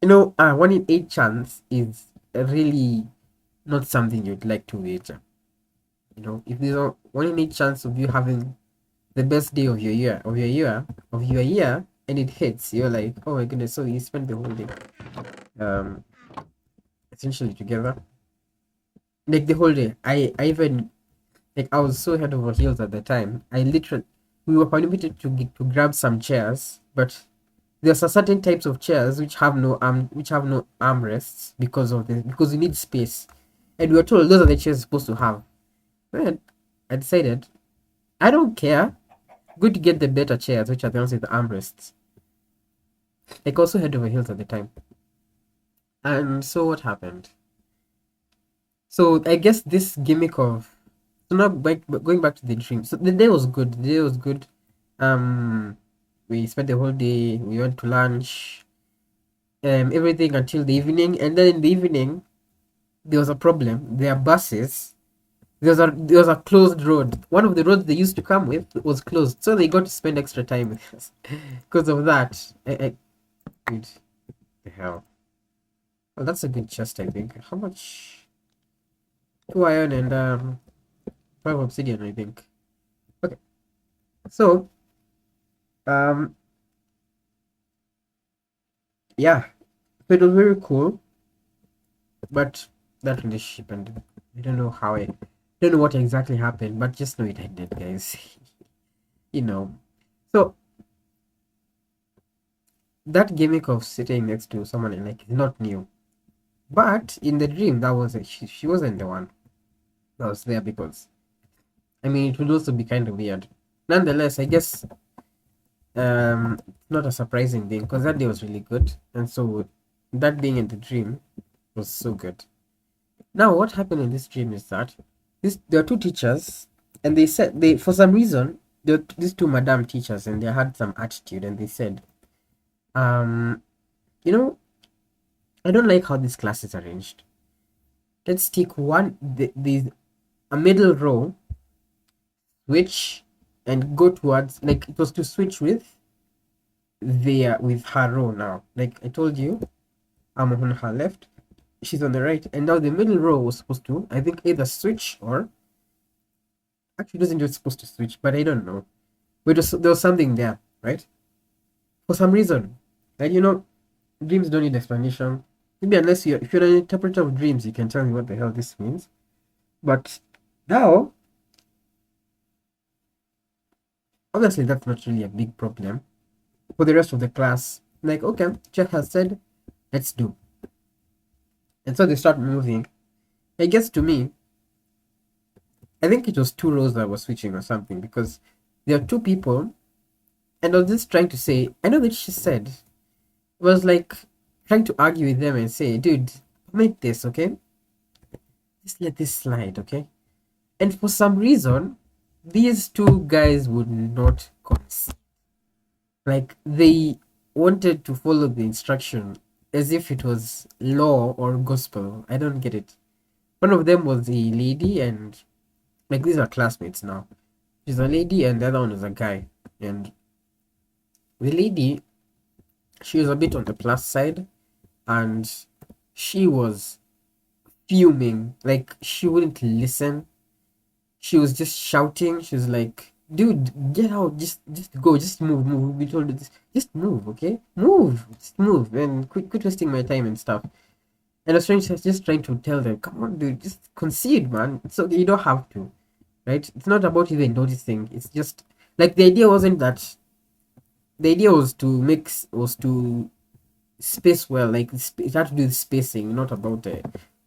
1 in 8 chance is really not something you'd like to wager. If there's a 1 in 8 chance of you having the best day of your year, and it hits, you're like, oh my goodness, so you spend the whole day essentially together. Like the whole day. I even, like, I was so head over heels at the time. We were permitted to grab some chairs, but there's a certain types of chairs which have no armrests because you need space, and we were told those are the chairs you're supposed to have. Then I decided, I don't care. Good to get the better chairs, which are the ones with the armrests. like also head over heels at the time. And so what happened? So I guess this gimmick of, so now going back to the dream. So the day was good. The day was good. Um, we spent the whole day. We went to lunch. Everything until the evening, and then in the evening there was a problem. Their buses. There was a closed road. One of the roads they used to come with was closed, so they got to spend extra time with us because of that. Dude, the hell. Well, that's a good chest, I think. How much? 2 iron and 5 obsidian, I think. Okay, so um, yeah, so it was very cool, but that relationship ended. I don't know how I don't know what exactly happened, but just know it ended, guys. you know. So that gimmick of sitting next to someone like is not new. But in the dream, that was she wasn't the one that was there because I mean it would also be kind of weird. Nonetheless, I guess not a surprising thing because that day was really good, and so that being in the dream was so good. Now, what happened in this dream is that there are two teachers, and they said they for some reason there were these two madam teachers, and they had some attitude, and they said, um, you know, I don't like how this class is arranged. Let's take the a middle row, switch, and go towards like it was to switch with her row now. Like I told you, I'm on her left, she's on the right, and now the middle row was supposed to, I think, either switch or actually doesn't just supposed to switch, but I don't know. But there was something there, right? For some reason, and dreams don't need explanation. Maybe unless if you're an interpreter of dreams, you can tell me what the hell this means. But now, obviously, that's not really a big problem for the rest of the class. Like, okay, Jeff has said, let's do. And so they start moving. I guess to me, I think it was two rows that were switching or something because there are two people, and I was just trying to say, I know that she said, it was like trying to argue with them and say, dude, make this, okay? Just let this slide, okay? And for some reason, these two guys would not concede. Like they wanted to follow the instruction as if it was law or gospel. I don't get it. One of them was a lady, and like these are classmates now. She's a lady, and the other one is a guy. And the lady, she was a bit on the plus side, and she was fuming. Like she wouldn't listen. She was just shouting. She was like, "Dude, get out! Just go! Just move! We told you this. Just move, okay? Move! Just move and quit wasting my time and stuff." And the stranger was just trying to tell them, "Come on, dude, just concede, man. So you don't have to, right? It's not about even noticing. It's just like the idea wasn't that. The idea was to space well. Like it had to do with spacing, not about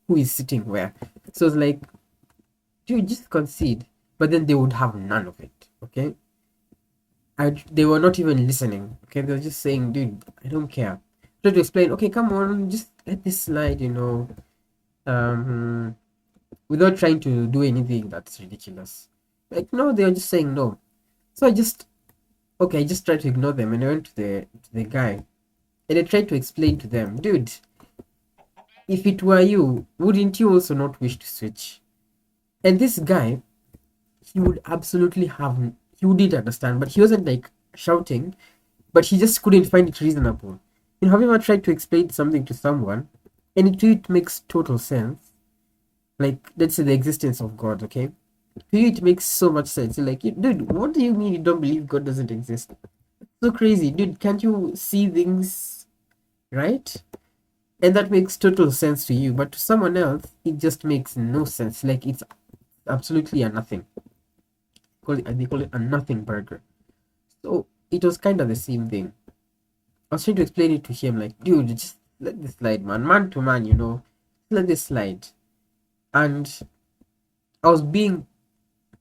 who is sitting where. So it's like, dude, just concede." But then they would have none of it. Okay, they were not even listening. Okay, they were just saying, "Dude, I don't care." Try to explain. Okay, come on, just let this slide. Um, without trying to do anything that's ridiculous. Like no, they were just saying no. So I just tried to ignore them, and I went to the guy, and I tried to explain to them, dude, if it were you, wouldn't you also not wish to switch? And this guy, he would absolutely have, he wouldn't understand, but he wasn't like shouting, but he just couldn't find it reasonable. Have you ever tried to explain something to someone, and it makes total sense? Like, let's say the existence of God, okay? To you, it makes so much sense. You're like, dude, what do you mean you don't believe God doesn't exist? So crazy, dude. Can't you see things, right? And that makes total sense to you, but to someone else, it just makes no sense. Like it's absolutely a nothing. They call it a nothing burger. So it was kind of the same thing. I was trying to explain it to him, like, dude, just let this slide, man to man, let this slide. And I was being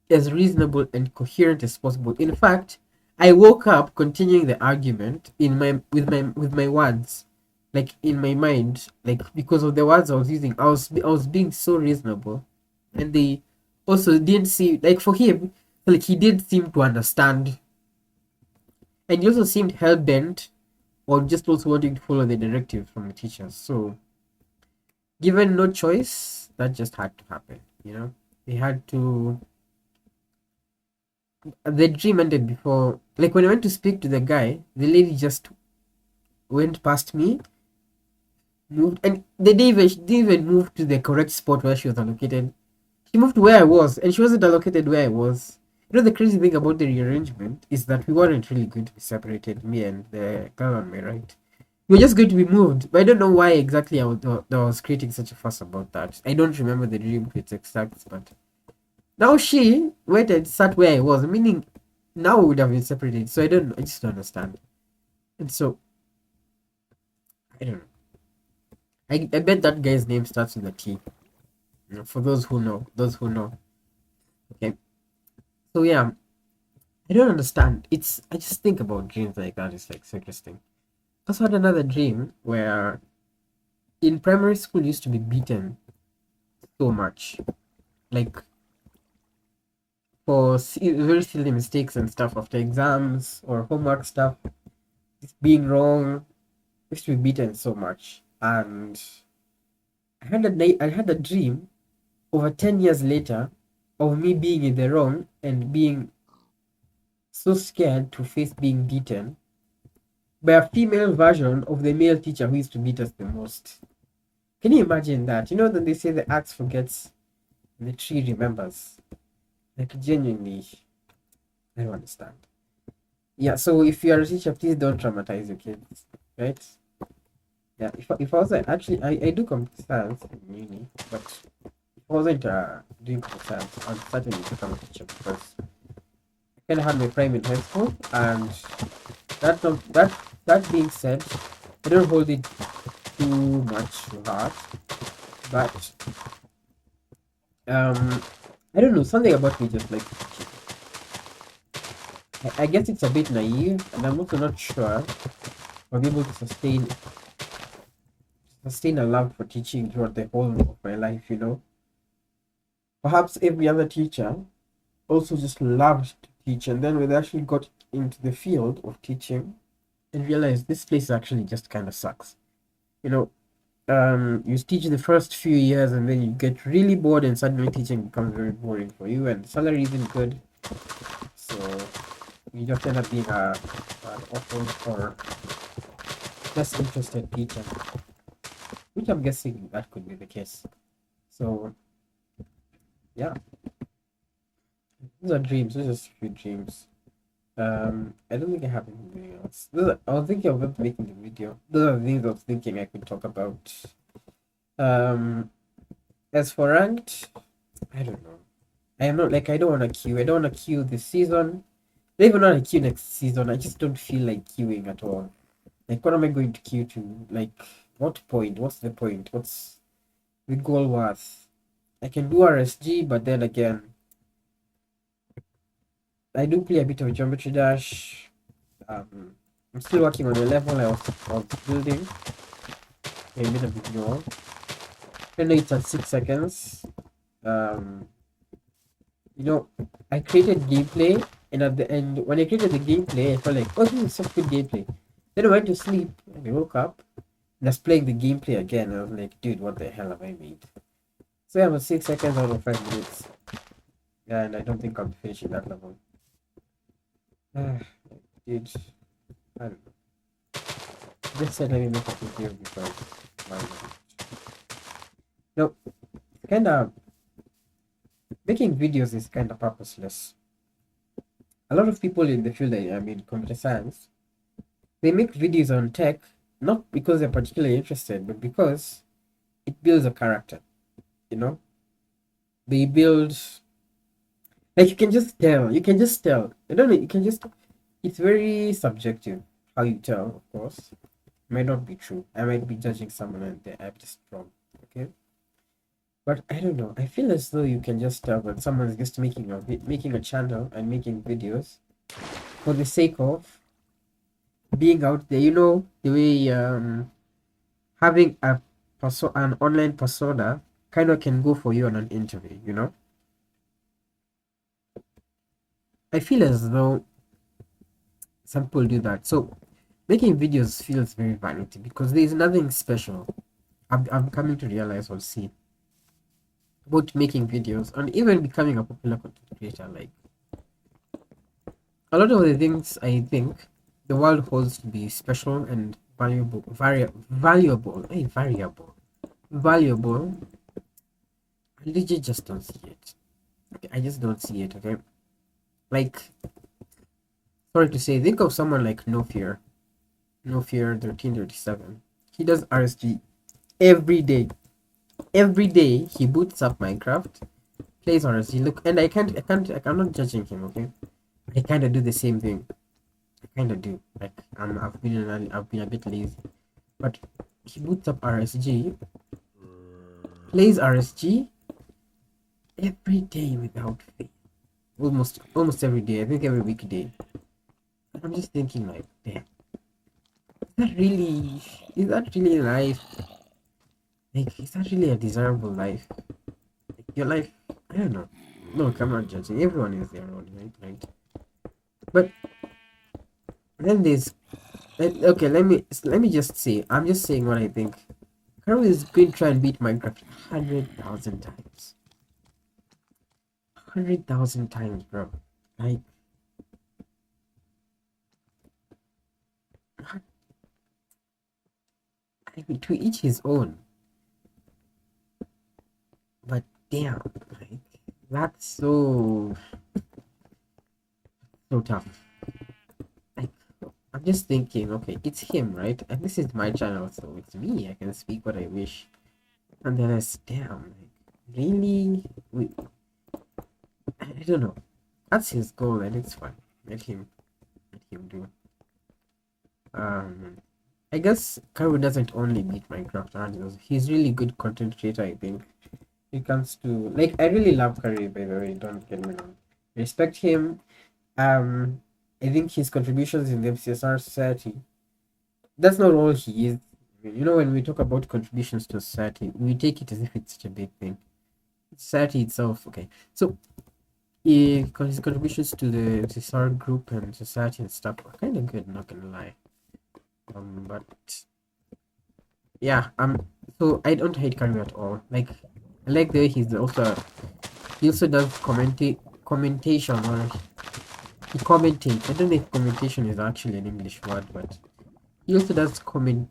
as reasonable and coherent as possible. In fact, I woke up continuing the argument in my with my words, like in my mind, like because of the words I was using. I was being so reasonable, and they also didn't see, like, for him, like he did seem to understand, and he also seemed hell bent on just also wanting to follow the directives from the teachers. So given no choice, that just had to happen. You know, they had to. The dream ended before. Like when I went to speak to the guy, the lady just went past me, moved, and they didn't even move to the correct spot where she was allocated. She moved to where I was, and she wasn't allocated where I was. You know, the crazy thing about the rearrangement is that we weren't really going to be separated, me and the girl on my right. We were just going to be moved, but I don't know why exactly I was creating such a fuss about that. I don't remember the dream to its exact, but now she went and sat where I was, meaning now we would have been separated. So I just don't understand. And so, I don't know. I bet that guy's name starts with a T. You know, for those who know. Okay. So yeah, I don't understand. I just think about dreams like that. It's like so interesting. I also had another dream where in primary school used to be beaten so much, like for very silly mistakes and stuff after exams or homework stuff, just being wrong. Used to be beaten so much, and I had a dream over 10 years later of me being in the wrong and being so scared to face being beaten by a female version of the male teacher who used to beat us the most. Can you imagine that? You know that they say the axe forgets, the tree remembers. Like genuinely, I don't understand. Yeah, so if you are a teacher, please don't traumatize your kids, right? Yeah, if I was actually, I do computer science in uni, but if I wasn't doing computer science, I'd certainly become a teacher because I kind of had my prime in high school, and that that that being said, I don't hold it too much to heart, but I don't know, something about me just like I guess it's a bit naive, and I'm also not sure if I'll be able to sustain a love for teaching throughout the whole of my life. You know, perhaps every other teacher also just loved to teach, and then when they actually got into the field of teaching and realized this place actually just kind of sucks. You know, you teach the first few years and then you get really bored and suddenly teaching becomes very boring for you and the salary isn't good, so you just end up being an awful or less interested teacher, which I'm guessing that could be the case. So yeah, these are dreams. These are just a few dreams. I don't think I have anything else. I was thinking about making the video. Those are the things I was thinking I could talk about. um as for ranked, I don't know. I am not like I don't want to queue. I don't want to queue this season. I don't even want to queue next season. I just don't feel like queuing at all. Like, what am I going to queue to? Like, what point? What's the point? What's the goal worth? I can do RSG, but then again, I do play a bit of Geometry Dash. I'm still working on the level I was building. A bit of video. I know it's at 6 seconds. Um, you know, I created gameplay, and at the end, when I created the gameplay, I felt like, oh, this is such good gameplay. Then I went to sleep, and I woke up, and I was playing the gameplay again. I was like, dude, what the hell have I made? So yeah, I'm at 6 seconds out of 5 minutes, and I don't think I'll be finishing that level. Dude, I don't know. Just said let me make a video because why not? No, kind of making videos is kind of purposeless. A lot of people in the field, I mean, computer science, they make videos on tech not because they're particularly interested, but because it builds a character. You know, they build, like, you can just tell. You can just tell. I don't know. You can just. It's very subjective how you tell. Of course, might not be true. I might be judging someone and I'm just wrong. Okay, but I don't know. I feel as though you can just tell when someone's just making a channel and making videos for the sake of being out there. You know, the way having an online persona kind of can go for you on an interview, you know? I feel as though some people do that. So making videos feels very vanity because there's nothing special. I'm coming to realize or see about making videos and even becoming a popular content creator. Like a lot of the things I think the world holds to be special and valuable. I legit just don't see it. Okay, I just don't see it. Okay, like sorry to say, think of someone like No Fear 1337. He does RSG every day. Every day he boots up Minecraft, plays RSG. Look, and I'm not judging him. Okay, I kind of do the same thing. I kind of do. Like I've been a bit lazy, but he boots up RSG, plays RSG every day without fail. Almost every day. I think every weekday. And I'm just thinking like, damn, is that really life? Like, is that really a desirable life? Like, your life, I don't know. No, I'm not judging. Everyone is their own, right? Right. But then there's okay. Let me just say. I'm just saying what I think. Carol is going to try and beat Minecraft 100,000 times. 100,000 times, bro. Like, I mean, to each his own. But damn, like that's so tough. Like, I'm just thinking, okay, it's him, right? And this is my channel, so it's me. I can speak what I wish. And then damn, like, really? I don't know. That's his goal, and it's fine. Let him do. Um, I guess Karu doesn't only beat Minecraft animals. He's really good content creator, I think. It comes to like I really love Curry by the way, don't get me wrong. Respect him. Um I think his contributions in the FCSR society, that's not all he is. You know, when we talk about contributions to society, we take it as if it's such a big thing. Society itself, okay. So his contributions to the FCSR group and society and stuff are kind of good, not gonna lie. But yeah, so I don't hate Curry at all. Like I like the way he also does commentation or he commentates. I don't know if commentation is actually an English word, but he also does commentate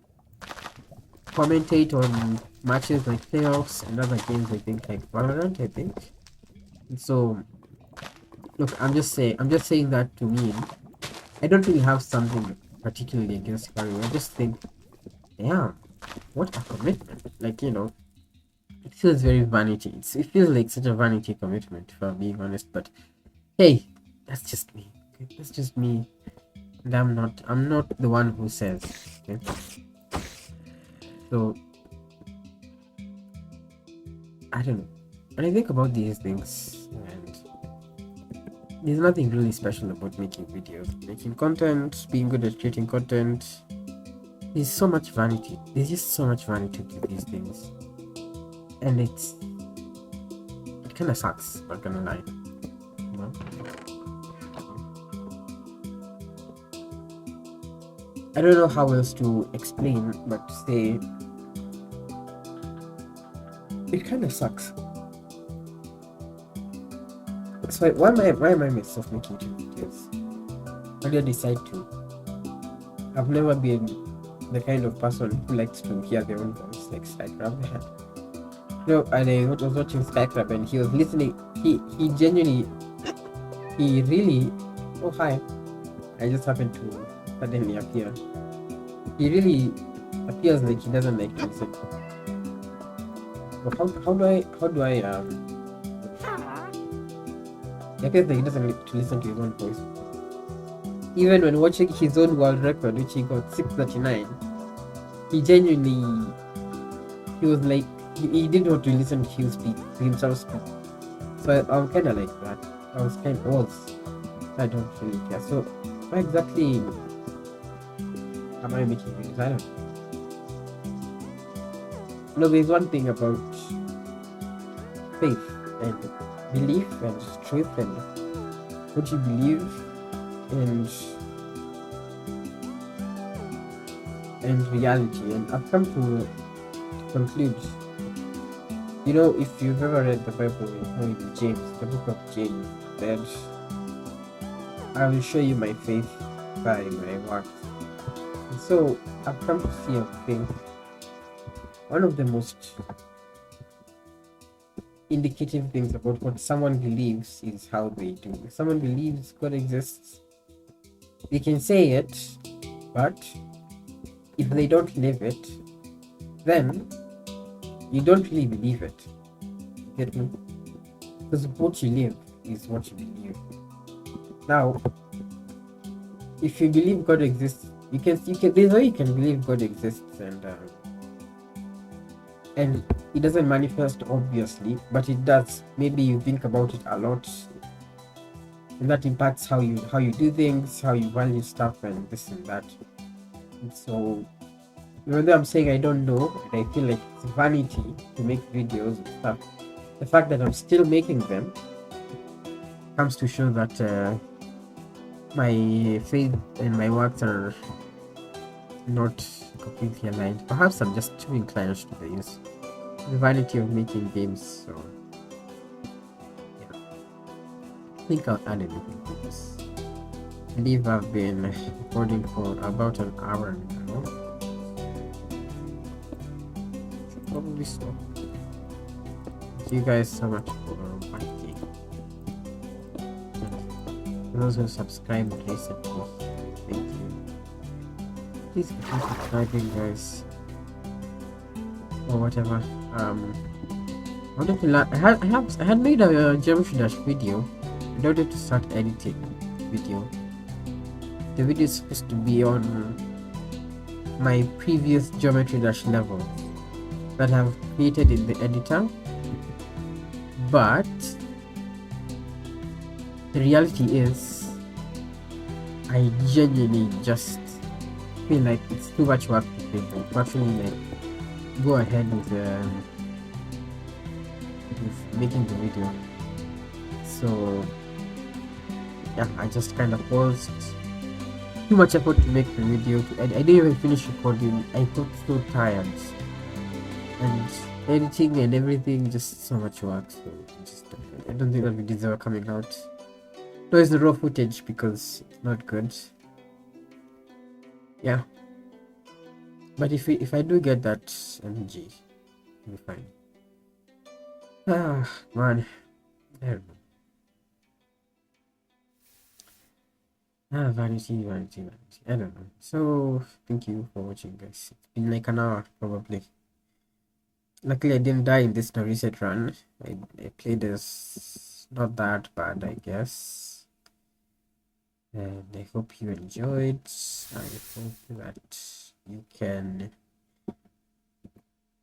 on matches like playoffs and other games. I think like Valorant. I think. So look, I'm just saying that to mean I don't really have something particularly against Curry. I just think, damn, what a commitment! Like it feels very vanity. It feels like such a vanity commitment, if I'm being honest. But hey, that's just me. Okay? That's just me, and I'm not the one who says. Okay? So I don't know. When I think about these things, and there's nothing really special about making videos, making content, being good at creating content. There's so much vanity. There's just so much vanity to these things, and it kind of sucks. Not gonna lie. You know? I don't know how else to explain, but to say it kind of sucks. So why am I myself making YouTube videos? How did I decide to? I've never been the kind of person who likes to hear their own voice, like Skycrab. And I was watching Skycrab, and he was listening. He genuinely, he really. Oh hi! I just happened to suddenly appear. He really appears like he doesn't like to listen. But how do I He appears like he doesn't like to listen to his own voice. Even when watching his own world record, which he got 639, he genuinely, he was like, he didn't want to listen to himself speak. So I'm kind of like that. I don't really care. So Why exactly am I making videos? I don't know. No, there's one thing about faith and belief and truth and what you believe and reality, and I've come to conclude. You know, if you've ever read the Bible, you know in James, the book of James, that I will show you my faith by my works. And so I've come to see a thing. One of the most indicative things about what someone believes is how they do. If someone believes God exists, they can say it, but if they don't live it, then you don't really believe it. You get me? Because what you live is what you believe. Now, if you believe God exists, you can there's a way you can believe God exists and it doesn't manifest obviously, but it does. Maybe you think about it a lot, and that impacts how you do things, how you value stuff, and this and that. And so, even though I'm saying I don't know, and I feel like it's vanity to make videos and stuff, the fact that I'm still making them comes to show that my faith and my works are not completely aligned. Perhaps I'm just too inclined to the vanity of making games. So, yeah. I think I'll add anything to this. I believe I've been recording for about an hour now. Probably so. Thank you guys so much for watching. For those who subscribed recently, thank you. Please keep subscribing, guys, or whatever. I wanted to learn. I had made a geometry dash video. I wanted to start editing video. The video is supposed to be on my previous geometry dash levels that I've created in the editor, but the reality is I genuinely just feel like it's too much work to actually like go ahead with making the video. So yeah, I just kind of paused. Too much effort to make the video. I didn't even finish recording. I got so tired, and editing and everything, just so much work. So I don't think that videos are coming out. No, it's the raw footage because it's not good. Yeah, but if I do get that MG, it'll be fine. Ah, man, I don't know. Vanity. I don't know. So thank you for watching, guys. It's been like an hour probably. Luckily I didn't die in this no reset run. I played as not that bad, I guess. And I hope you enjoyed. I hope that you can.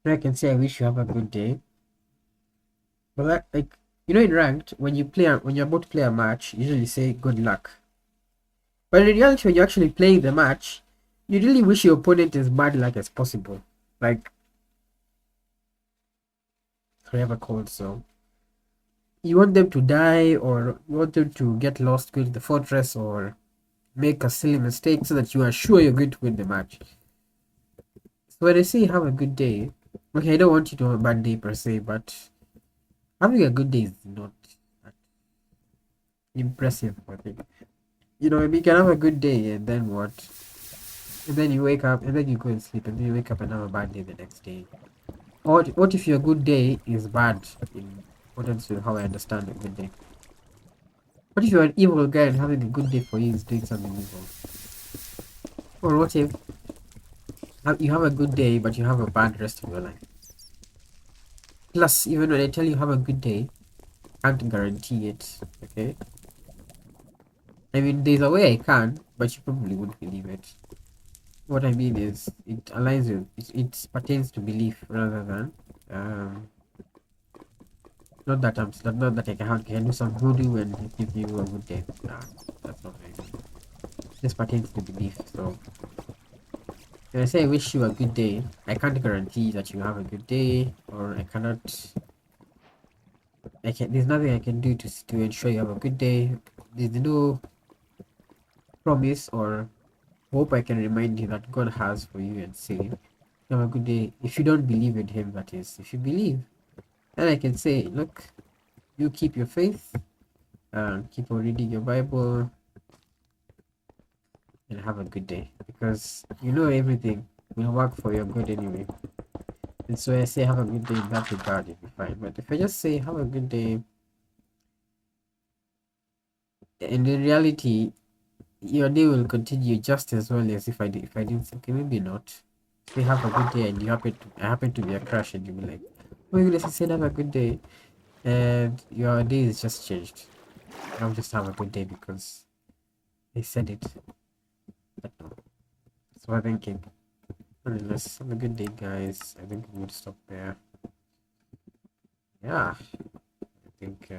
I can say I wish you have a good day. But like you know, in ranked, when you're about to play a match, you usually say good luck. But in reality, when you're actually playing the match, you really wish your opponent as bad luck as possible. Like, sorry, I have a cold, so you want them to die, or you want them to get lost, go to the fortress, or make a silly mistake so that you are sure you're going to win the match. So when I say have a good day, okay, I don't want you to have a bad day per se, but having a good day is not that impressive, I think. You know, you can have a good day and then what? And then you wake up and then you go and sleep and then you wake up and have a bad day the next day. Or what if your good day is bad in accordance with how I understand a good day? What if you're an evil guy and having a good day for you is doing something evil? Or what if you have a good day but you have a bad rest of your life? Plus, even when I tell you have a good day, I can't guarantee it, okay? I mean, there's a way I can, but you probably wouldn't believe it. What I mean is, it aligns with, it pertains to belief rather than, not that I can do some voodoo and give you a good day. Nah, that's not what I mean. This pertains to belief. So when I say I wish you a good day, I can't guarantee that you have a good day, or I cannot. I can. There's nothing I can do to ensure you have a good day. There's no promise or hope I can remind you that God has for you and say, have a good day. If you don't believe in Him, that is. If you believe, then I can say, look, you keep your faith, keep on reading your Bible, and have a good day. Because you know everything will work for your good anyway. And so I say, have a good day in that regard, you'll be fine. But if I just say, have a good day, and in reality, your day will continue just as well as if I did. If I didn't, okay, maybe not. Say have a good day, and I happen to be a crush, and you be like, oh my goodness, I said have a good day, and your day is just changed. I'll just have a good day because I said it. But no. So I'm thinking, let's have a good day, guys. I think I'm going to stop there. Yeah, I think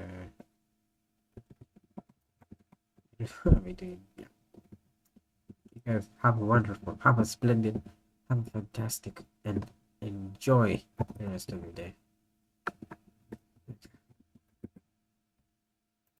what are we doing? Yeah. You guys have a wonderful, have a splendid, have a fantastic, and enjoy the rest of your day.